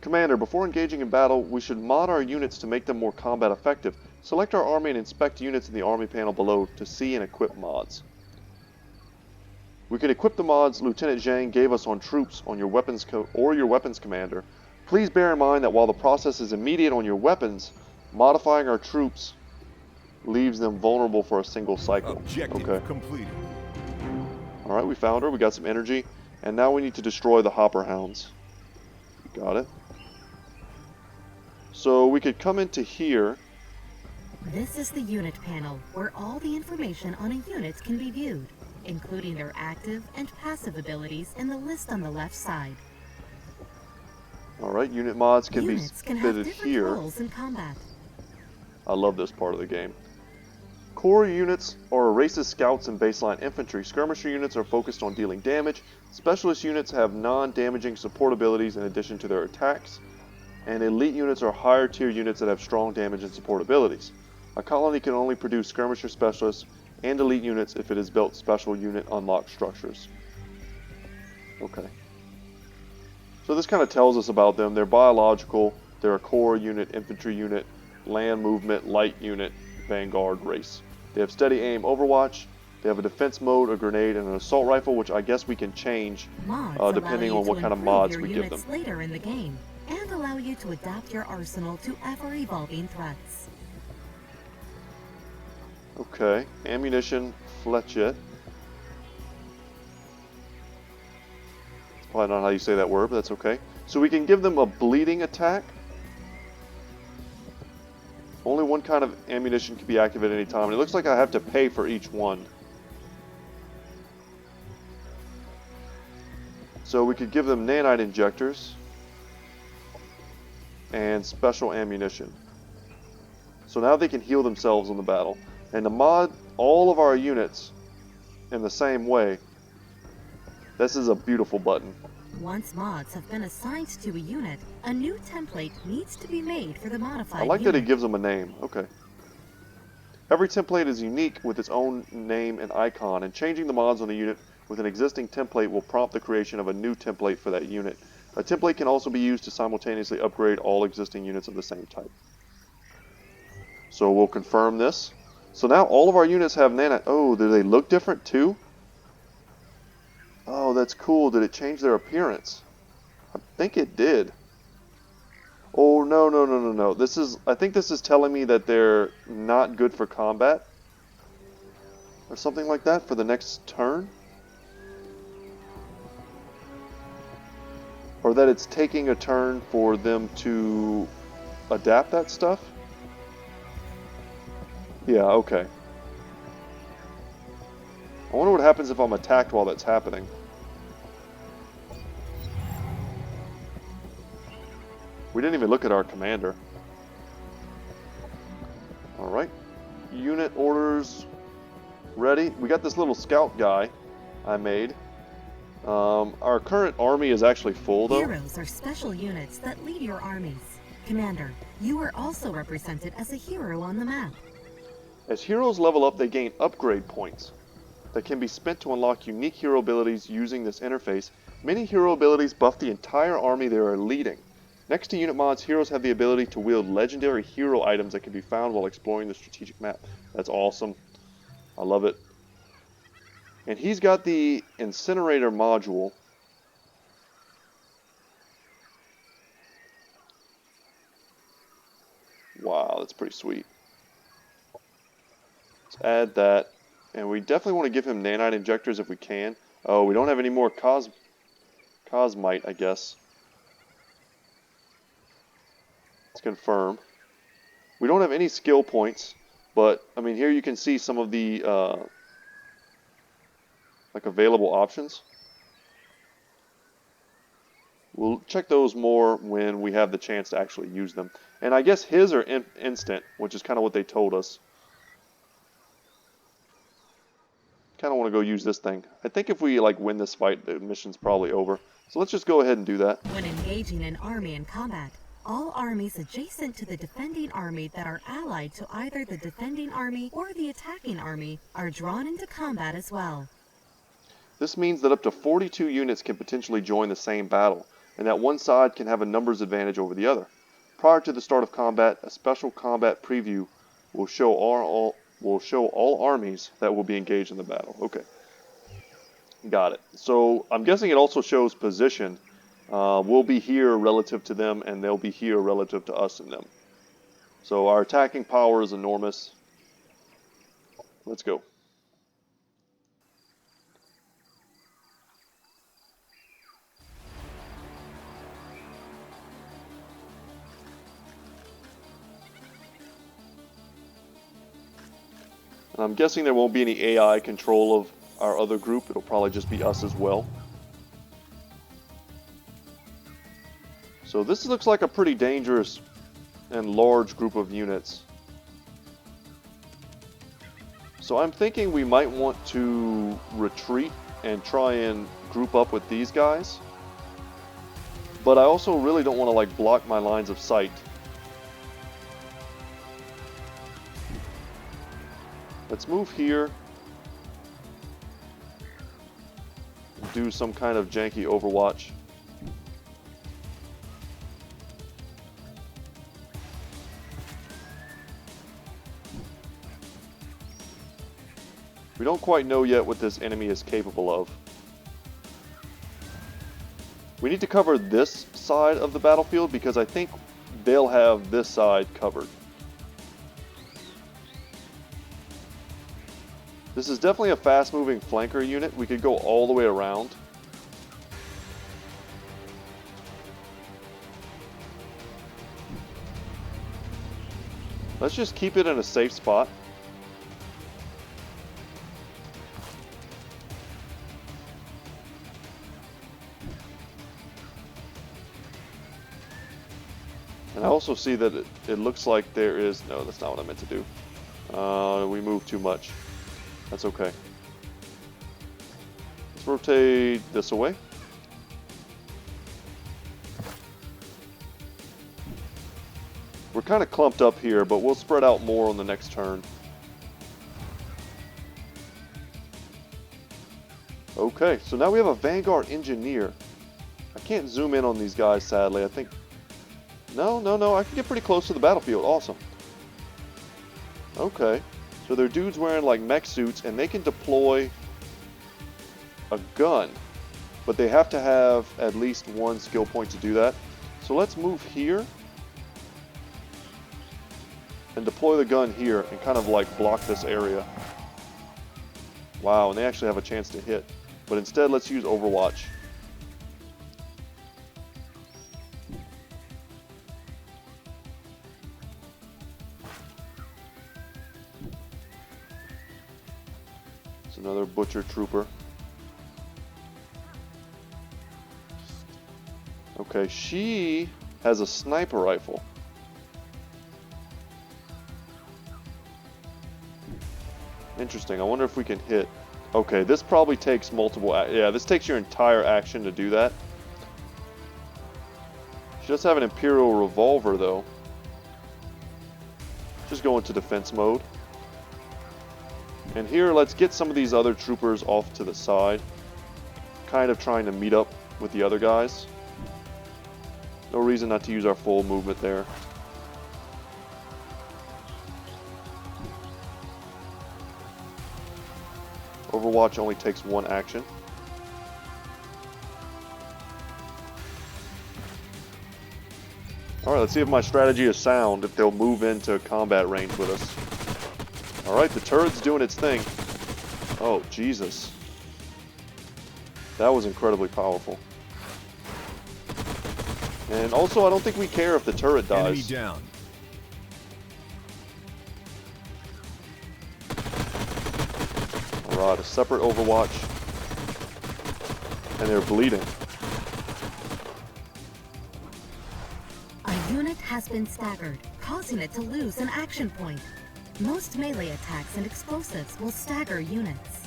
Commander, before engaging in battle, we should mod our units to make them more combat effective. Select our army and inspect units in the army panel below to see and equip mods. We can equip the mods Lieutenant Zhang gave us on troops on your weapons your weapons commander. Please bear in mind that while the process is immediate on your weapons, modifying our troops leaves them vulnerable for a single cycle. Objective completed. Alright, we found her. We got some energy. And now we need to destroy the hopper hounds. Got it. So we could come into here. This is the unit panel, where all the information on a unit can be viewed, including their active and passive abilities in the list on the left side. Alright, unit mods can Units be can have fitted different here. roles in combat. I love this part of the game. Core units are racist scouts and baseline infantry. Skirmisher units are focused on dealing damage. Specialist units have non-damaging support abilities in addition to their attacks. And elite units are higher tier units that have strong damage and support abilities. A colony can only produce skirmisher specialists and elite units if it has built special unit unlocked structures. Okay. So this kind of tells us about them. They're biological, they're a core unit, infantry unit, land movement, light unit, vanguard race. They have steady aim Overwatch, they have a defense mode, a grenade, and an assault rifle, which I guess we can change depending on what kind of mods we give them. Later in the game, and allow you to adapt your arsenal to ever-evolving threats. Okay, ammunition, fletchet. It's probably not how you say that word, but that's okay. So we can give them a bleeding attack. Only one kind of ammunition can be active at any time, and it looks like I have to pay for each one. So we could give them nanite injectors and special ammunition. So now they can heal themselves on the battle. And to mod all of our units in the same way, this is a beautiful button. Once mods have been assigned to a unit, a new template needs to be made for the modified I like unit. that it gives them a name. Okay. Every template is unique with its own name and icon, and changing the mods on the unit with an existing template will prompt the creation of a new template for that unit. A template can also be used to simultaneously upgrade all existing units of the same type. So we'll confirm this. So now all of our units have nanite. Oh, do they look different too? Oh, that's cool. Did it change their appearance? I think it did. Oh, no. I think this is telling me that they're not good for combat. Or something like that for the next turn. Or that it's taking a turn for them to adapt that stuff. Yeah, okay. I wonder what happens if I'm attacked while that's happening. We didn't even look at our commander. Alright. Unit orders ready. We got this little scout guy I made. Our current army is actually full though. Heroes are special units that lead your armies. Commander, you are also represented as a hero on the map. As heroes level up, they gain upgrade points that can be spent to unlock unique hero abilities using this interface. Many hero abilities buff the entire army they are leading. Next to unit mods, heroes have the ability to wield legendary hero items that can be found while exploring the strategic map. That's awesome. I love it. And he's got the incinerator module. Wow, that's pretty sweet. Let's add that. And we definitely want to give him nanite injectors if we can. Oh, we don't have any more cosmite, I guess. Let's confirm. We don't have any skill points, but I mean here you can see some of the like available options. We'll check those more when we have the chance to actually use them. And I guess his are instant, which is kind of what they told us. Kind of want to go use this thing. I think if we like win this fight, the mission's probably over. So let's just go ahead and do that. When engaging an army in combat, all armies adjacent to the defending army that are allied to either the defending army or the attacking army are drawn into combat as well. This means that up to 42 units can potentially join the same battle, and that one side can have a numbers advantage over the other. Prior to the start of combat, a special combat preview will show all armies that will be engaged in the battle. Okay, got it. So I'm guessing it also shows position. We'll be here relative to them, and they'll be here relative to us and them. So our attacking power is enormous. Let's go. And I'm guessing there won't be any AI control of our other group. It'll probably just be us as well. So this looks like a pretty dangerous and large group of units. So I'm thinking we might want to retreat and try and group up with these guys. But I also really don't want to like block my lines of sight. Let's move here. Do some kind of janky overwatch. We don't quite know yet what this enemy is capable of. We need to cover this side of the battlefield because I think they'll have this side covered. This is definitely a fast-moving flanker unit. We could go all the way around. Let's just keep it in a safe spot. And I also see that it looks like there is... No, that's not what I meant to do. We moved too much. That's okay. Let's rotate this away. We're kind of clumped up here, but we'll spread out more on the next turn. Okay, so now we have a Vanguard Engineer. I can't zoom in on these guys, sadly. I think... No, I can get pretty close to the battlefield. Awesome. Okay. So they're dudes wearing like mech suits, and they can deploy a gun. But they have to have at least one skill point to do that. So let's move here. And deploy the gun here and kind of like block this area. Wow, and they actually have a chance to hit. But instead, let's use Overwatch. It's another Butcher Trooper. Okay, she has a sniper rifle. Interesting. I wonder if we can hit. Okay, this probably takes multiple... Yeah, this takes your entire action to do that. She does have an Imperial revolver, though. Just go into defense mode. And here, let's get some of these other troopers off to the side. Kind of trying to meet up with the other guys. No reason not to use our full movement there. Overwatch only takes one action. Alright, let's see if my strategy is sound, if they'll move into combat range with us. Alright, the turret's doing its thing. Oh, Jesus. That was incredibly powerful. And also, I don't think we care if the turret dies. Enemy down. Alright, a separate Overwatch. And they're bleeding. A unit has been staggered, causing it to lose an action point. Most melee attacks and explosives will stagger units.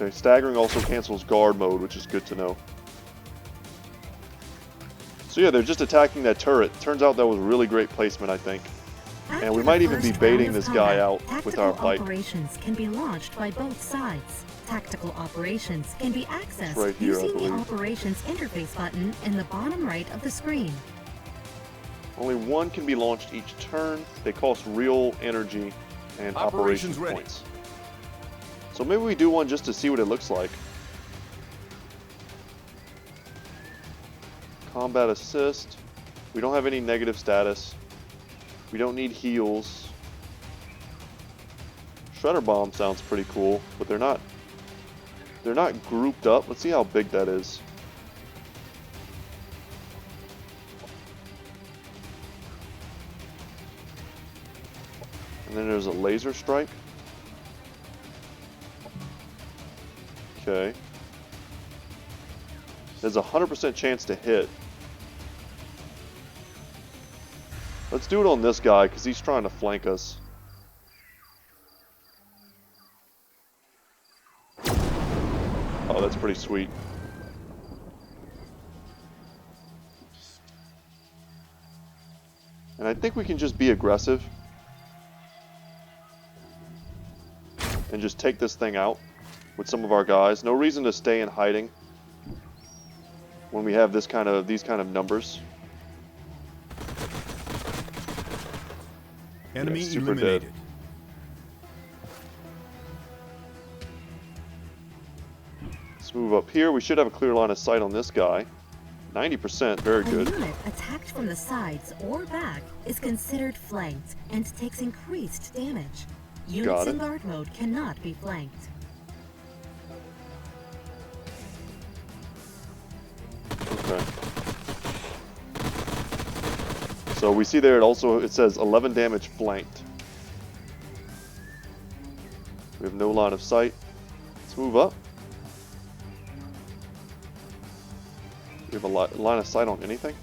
Okay, staggering also cancels guard mode, which is good to know. So yeah, they're just attacking that turret. Turns out that was really great placement, I think. After And we the might even be first baiting round of this guy combat, out with our tactical bike. operations can be launched by both sides. Tactical operations can be accessed right here, I using the believe. operations interface button in the bottom right of the screen. Only one can be launched each turn. They cost real energy and Operations operation ready. points. So maybe we do one just to see what it looks like. Combat assist. We don't have any negative status. We don't need heals. Shredder bomb sounds pretty cool, but they're not grouped up. Let's see how big that is. And then there's a laser strike. Okay. There's a 100% chance to hit. Let's do it on this guy because he's trying to flank us. Oh, that's pretty sweet. And I think we can just be aggressive. And just take this thing out with some of our guys. No reason to stay in hiding when we have these kind of numbers. Enemy Yeah, super eliminated. dead. Let's move up here. We should have a clear line of sight on this guy. 90%, very A good. unit attacked from the sides or back is considered flanked and takes increased damage. Units in guard mode cannot be flanked. Okay. So we see there it says 11 damage flanked. We have no line of sight. Let's move up. We have a line of sight on anything?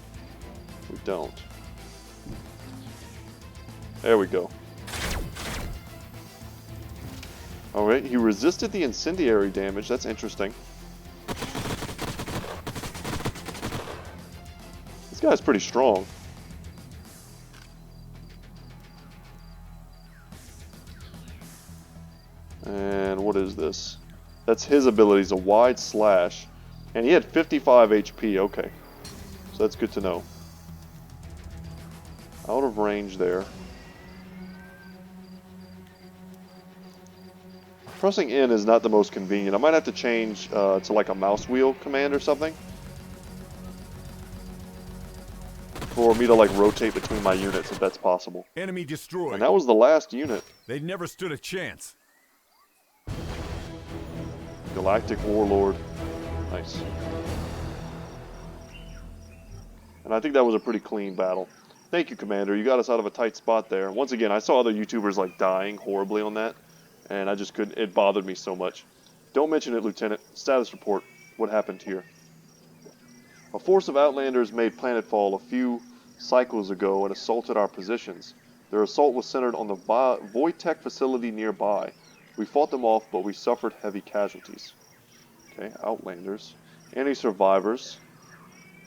We don't. There we go. Alright, he resisted the incendiary damage. That's interesting. This guy's pretty strong. And what is this? That's his abilities, a wide slash. And he had 55 HP, okay. So that's good to know. Out of range there. Pressing in is not the most convenient. I might have to change to like a mouse wheel command or something. For me to like rotate between my units if that's possible. Enemy destroyed. And that was the last unit. They never stood a chance. Galactic Warlord. Nice. And I think that was a pretty clean battle. Thank you, Commander. You got us out of a tight spot there. Once again, I saw other YouTubers like dying horribly on that. And I just couldn't, it bothered me so much. Don't mention it, Lieutenant. Status report. What happened here? A force of Outlanders made Planetfall a few cycles ago and assaulted our positions. Their assault was centered on the Void Tech facility nearby. We fought them off, but we suffered heavy casualties. Okay, Outlanders. Any survivors?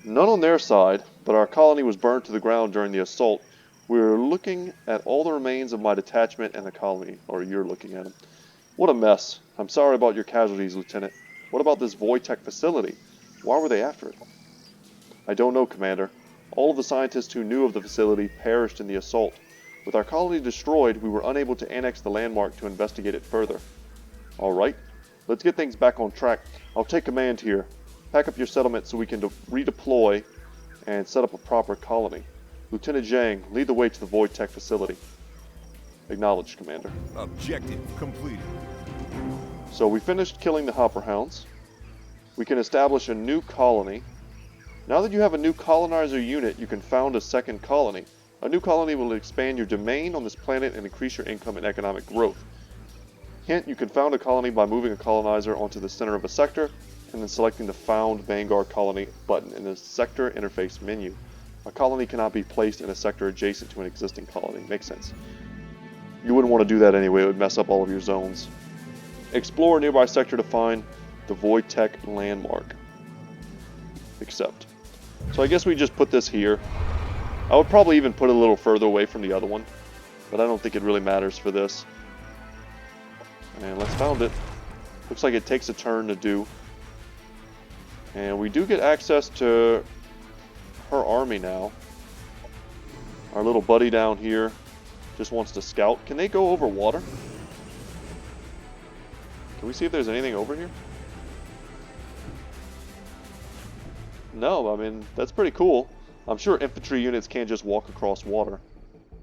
None on their side, but our colony was burned to the ground during the assault. We were looking at all the remains of my detachment and the colony, or you're looking at them. What a mess. I'm sorry about your casualties, Lieutenant. What about this Void Tech facility? Why were they after it? I don't know, Commander. All of the scientists who knew of the facility perished in the assault. With our colony destroyed, we were unable to annex the landmark to investigate it further. Alright, let's get things back on track. I'll take command here. Pack up your settlement so we can redeploy and set up a proper colony. Lieutenant Zhang, lead the way to the Void Tech facility. Acknowledged, Commander. Objective completed. So we finished killing the Hopper Hounds. We can establish a new colony. Now that you have a new colonizer unit, you can found a second colony. A new colony will expand your domain on this planet and increase your income and economic growth. Hint, you can found a colony by moving a colonizer onto the center of a sector and then selecting the Found Vanguard Colony button in the sector interface menu. A colony cannot be placed in a sector adjacent to an existing colony. Makes sense. You wouldn't want to do that anyway, it would mess up all of your zones. Explore a nearby sector to find the Void Tech landmark. Accept. So I guess we just put this here. I would probably even put it a little further away from the other one, but I don't think it really matters for this. And let's found it. Looks like it takes a turn to do. And we do get access to her army now. Our little buddy down here just wants to scout. Can they go over water? Can we see if there's anything over here? No, I mean, that's pretty cool. I'm sure infantry units can't just walk across water.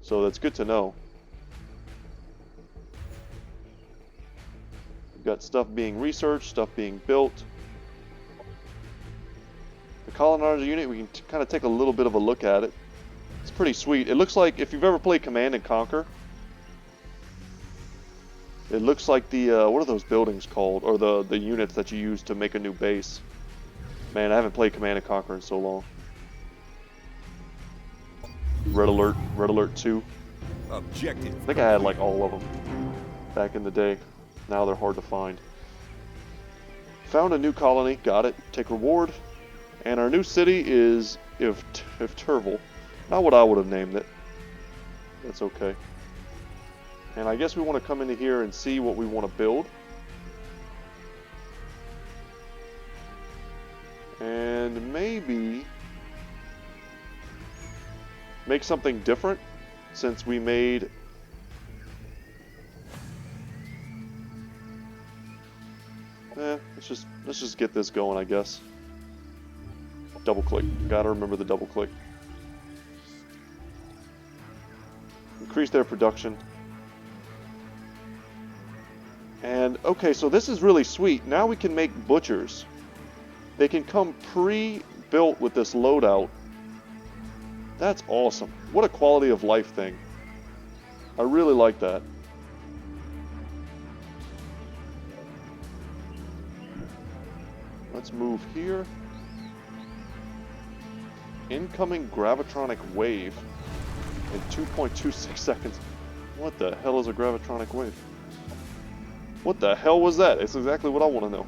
So that's good to know. We've got stuff being researched, stuff being built. The colonizer unit, we can kind of take a little bit of a look at it. It's pretty sweet. It looks like, if you've ever played Command and Conquer, it looks like the, what are those buildings called? Or the units that you use to make a new base. Man, I haven't played Command and Conquer in so long. Red Alert 2. Objective. I think I had like all of them back in the day. Now they're hard to find. Found a new colony, got it. Take reward. And our new city is Ifterval. Not what I would have named it. That's okay. And I guess we want to come into here and see what we want to build. And maybe make something different, since we made let's just get this going, I guess. Double click. Gotta remember the double click. Increase their production. And okay, so this is really sweet. Now we can make butchers. They can come pre-built with this loadout. That's awesome. What a quality of life thing. I really like that. Let's move here. Incoming gravitronic wave in 2.26 seconds. What the hell is a gravitronic wave? What the hell was that? It's exactly what I want to know.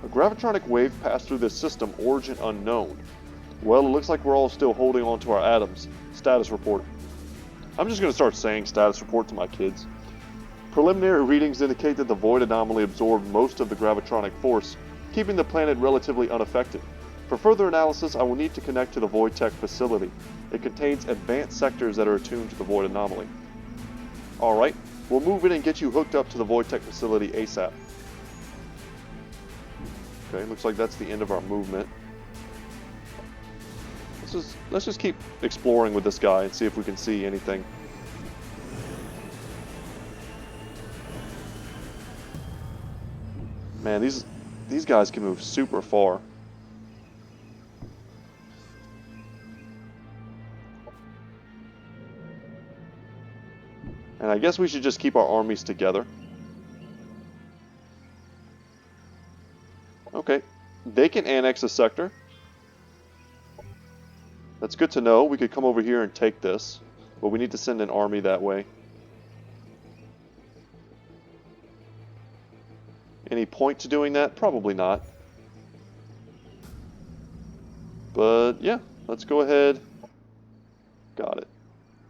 A gravitronic wave passed through this system, origin unknown. Well, it looks like we're all still holding on to our atoms. Status report. I'm just going to start saying status report to my kids. Preliminary readings indicate that the void anomaly absorbed most of the gravitronic force, keeping the planet relatively unaffected. For further analysis, I will need to connect to the Void Tech facility. It contains advanced sectors that are attuned to the void anomaly. Alright, we'll move in and get you hooked up to the Void Tech facility ASAP. Okay, looks like that's the end of our movement. Let's just keep exploring with this guy and see if we can see anything. Man, these guys can move super far. And I guess we should just keep our armies together. Okay, they can annex a sector. That's good to know. We could come over here and take this, but we need to send an army that way. Any point to doing that? Probably not. But yeah, let's go ahead. Got it.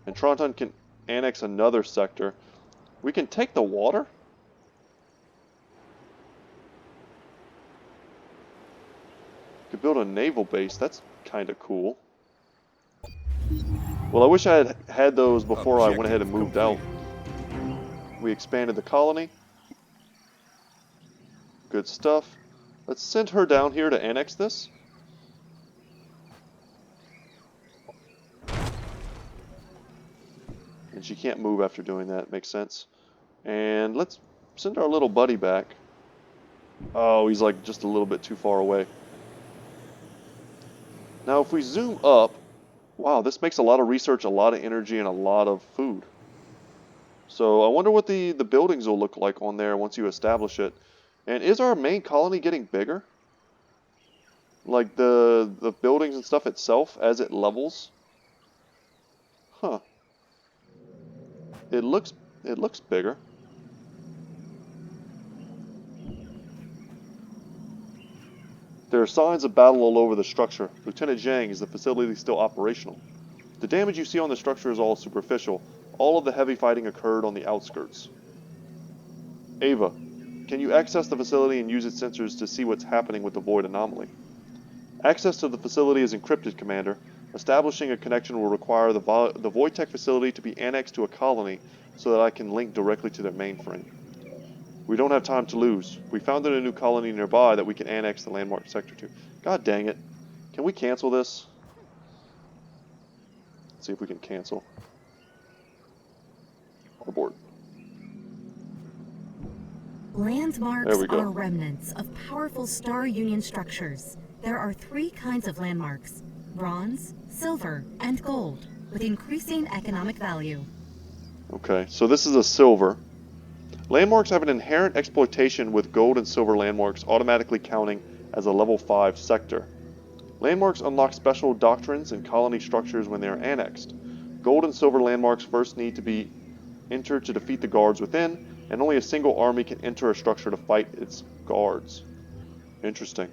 And Tronton can annex another sector. We can take the water? Could build a naval base. That's kind of cool. Well, I wish I had had those before I went ahead and moved out. We expanded the colony. Good stuff. Let's send her down here to annex this. And she can't move after doing that. Makes sense. And let's send our little buddy back. Oh, he's like just a little bit too far away. Now, if we zoom up, wow, this makes a lot of research, a lot of energy, and a lot of food. So I wonder what the buildings will look like on there once you establish it. And is our main colony getting bigger? Like the buildings and stuff itself as it levels? Huh. It looks bigger. There are signs of battle all over the structure. Lieutenant Zhang, is the facility still operational? The damage you see on the structure is all superficial. All of the heavy fighting occurred on the outskirts. Ava, can you access the facility and use its sensors to see what's happening with the Void anomaly? Access to the facility is encrypted, Commander. Establishing a connection will require the Void Tech facility to be annexed to a colony so that I can link directly to their mainframe. We don't have time to lose. We founded a new colony nearby that we can annex the landmark sector to. God dang it. Can we cancel this? Let's see if we can cancel. Abort. There Landmarks we go. are remnants of powerful Star Union structures. There are 3 kinds of landmarks: bronze, silver, and gold, with increasing economic value. Okay, so this is a silver. Landmarks have an inherent exploitation, with gold and silver landmarks automatically counting as a level 5 sector. Landmarks unlock special doctrines and colony structures when they are annexed. Gold and silver landmarks first need to be entered to defeat the guards within, and only a single army can enter a structure to fight its guards. Interesting.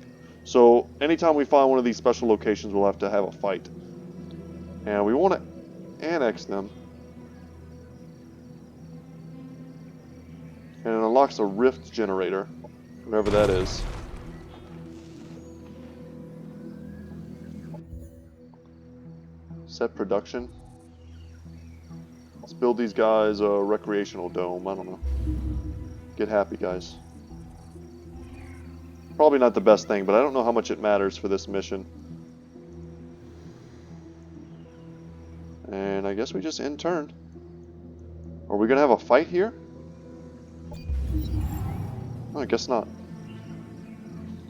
So anytime we find one of these special locations, we'll have to have a fight. And we want to annex them. And it unlocks a rift generator, whatever that is. Set production. Let's build these guys a recreational dome. I don't know. Get happy, guys. Probably not the best thing, but I don't know how much it matters for this mission. And I guess we just end turn. Are we going to have a fight here? Oh, I guess not.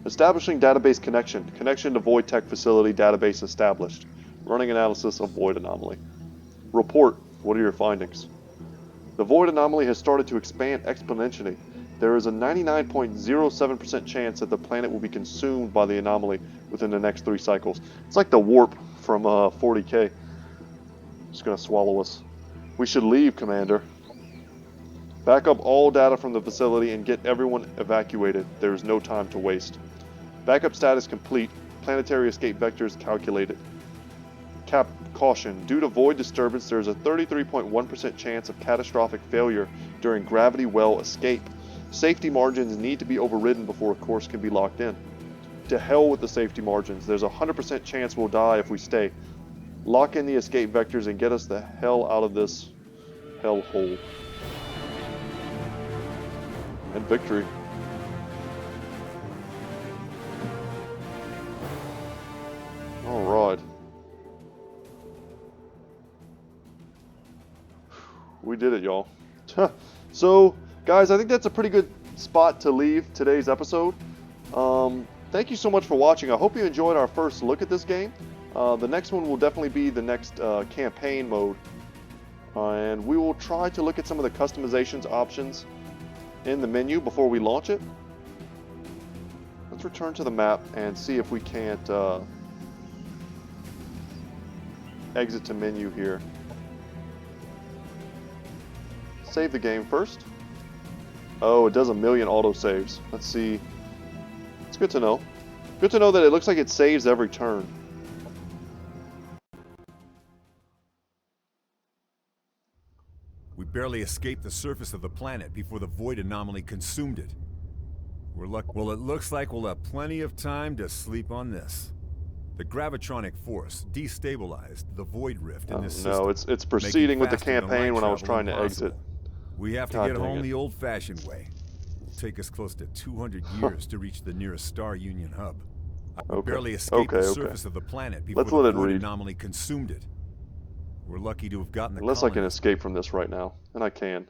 Establishing database connection. Connection to Void Tech facility database established. Running analysis of Void anomaly. Report. What are your findings? The Void anomaly has started to expand exponentially. There is a 99.07% chance that the planet will be consumed by the anomaly within the next 3 cycles. It's like the warp from 40K. It's going to swallow us. We should leave, Commander. Back up all data from the facility and get everyone evacuated. There is no time to waste. Backup status complete. Planetary escape vectors calculated. Caution. Due to void disturbance, there is a 33.1% chance of catastrophic failure during gravity well escape. Safety margins need to be overridden before a course can be locked in. To hell with the safety margins. There's a 100% chance we'll die if we stay. Lock in the escape vectors and get us the hell out of this hellhole. And victory. Alright. We did it, y'all. So, guys, I think that's a pretty good spot to leave today's episode. Thank you so much for watching. I hope you enjoyed our first look at this game. The next one will definitely be the next campaign mode. And we will try to look at some of the customizations options in the menu before we launch it. Let's return to the map and see if we can't exit to menu here. Save the game first. Oh, it does 1,000,000 autosaves. Let's see. It's good to know. Good to know that it looks like it saves every turn. We barely escaped the surface of the planet before the void anomaly consumed it. Well, it looks like we'll have plenty of time to sleep on this. The gravitronic force destabilized the void rift in this system. No, it's proceeding with the campaign when I was trying to exit. We have to get home the old-fashioned way. It'll take us close to 200 years to reach the nearest Star Union hub. We barely escaped the surface of the planet before the void anomaly consumed it. We're lucky to have gotten the Unless I can escape from this right now, and I can.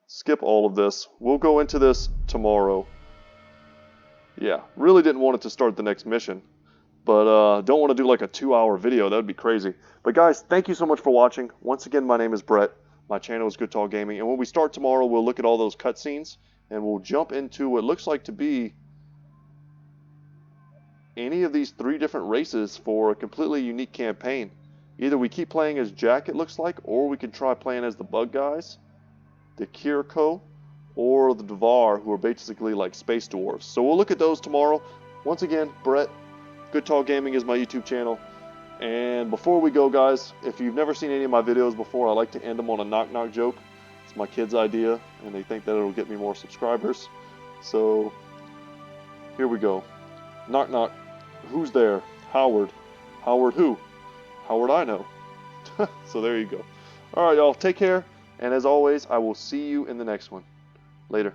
Skip all of this. We'll go into this tomorrow. Yeah, really didn't want it to start the next mission. But don't want to do like a 2-hour video. That would be crazy. But guys, thank you so much for watching. Once again, my name is Brett. My channel is Goodtalk Gaming. And when we start tomorrow, we'll look at all those cutscenes. And we'll jump into what looks like to be any of these 3 different races for a completely unique campaign. Either we keep playing as Jack, it looks like, or we can try playing as the Bug Guys, the Kiriko, or the Devar, who are basically like space dwarves. So we'll look at those tomorrow. Once again, Brett, Goodtalk Gaming is my YouTube channel. And before we go, guys, if you've never seen any of my videos before, I like to end them on a knock-knock joke. It's my kid's idea, and they think that it'll get me more subscribers. So, here we go. Knock knock. Who's there? Howard. Howard who? Howard I know. So there you go. Alright, y'all. Take care. And as always, I will see you in the next one. Later.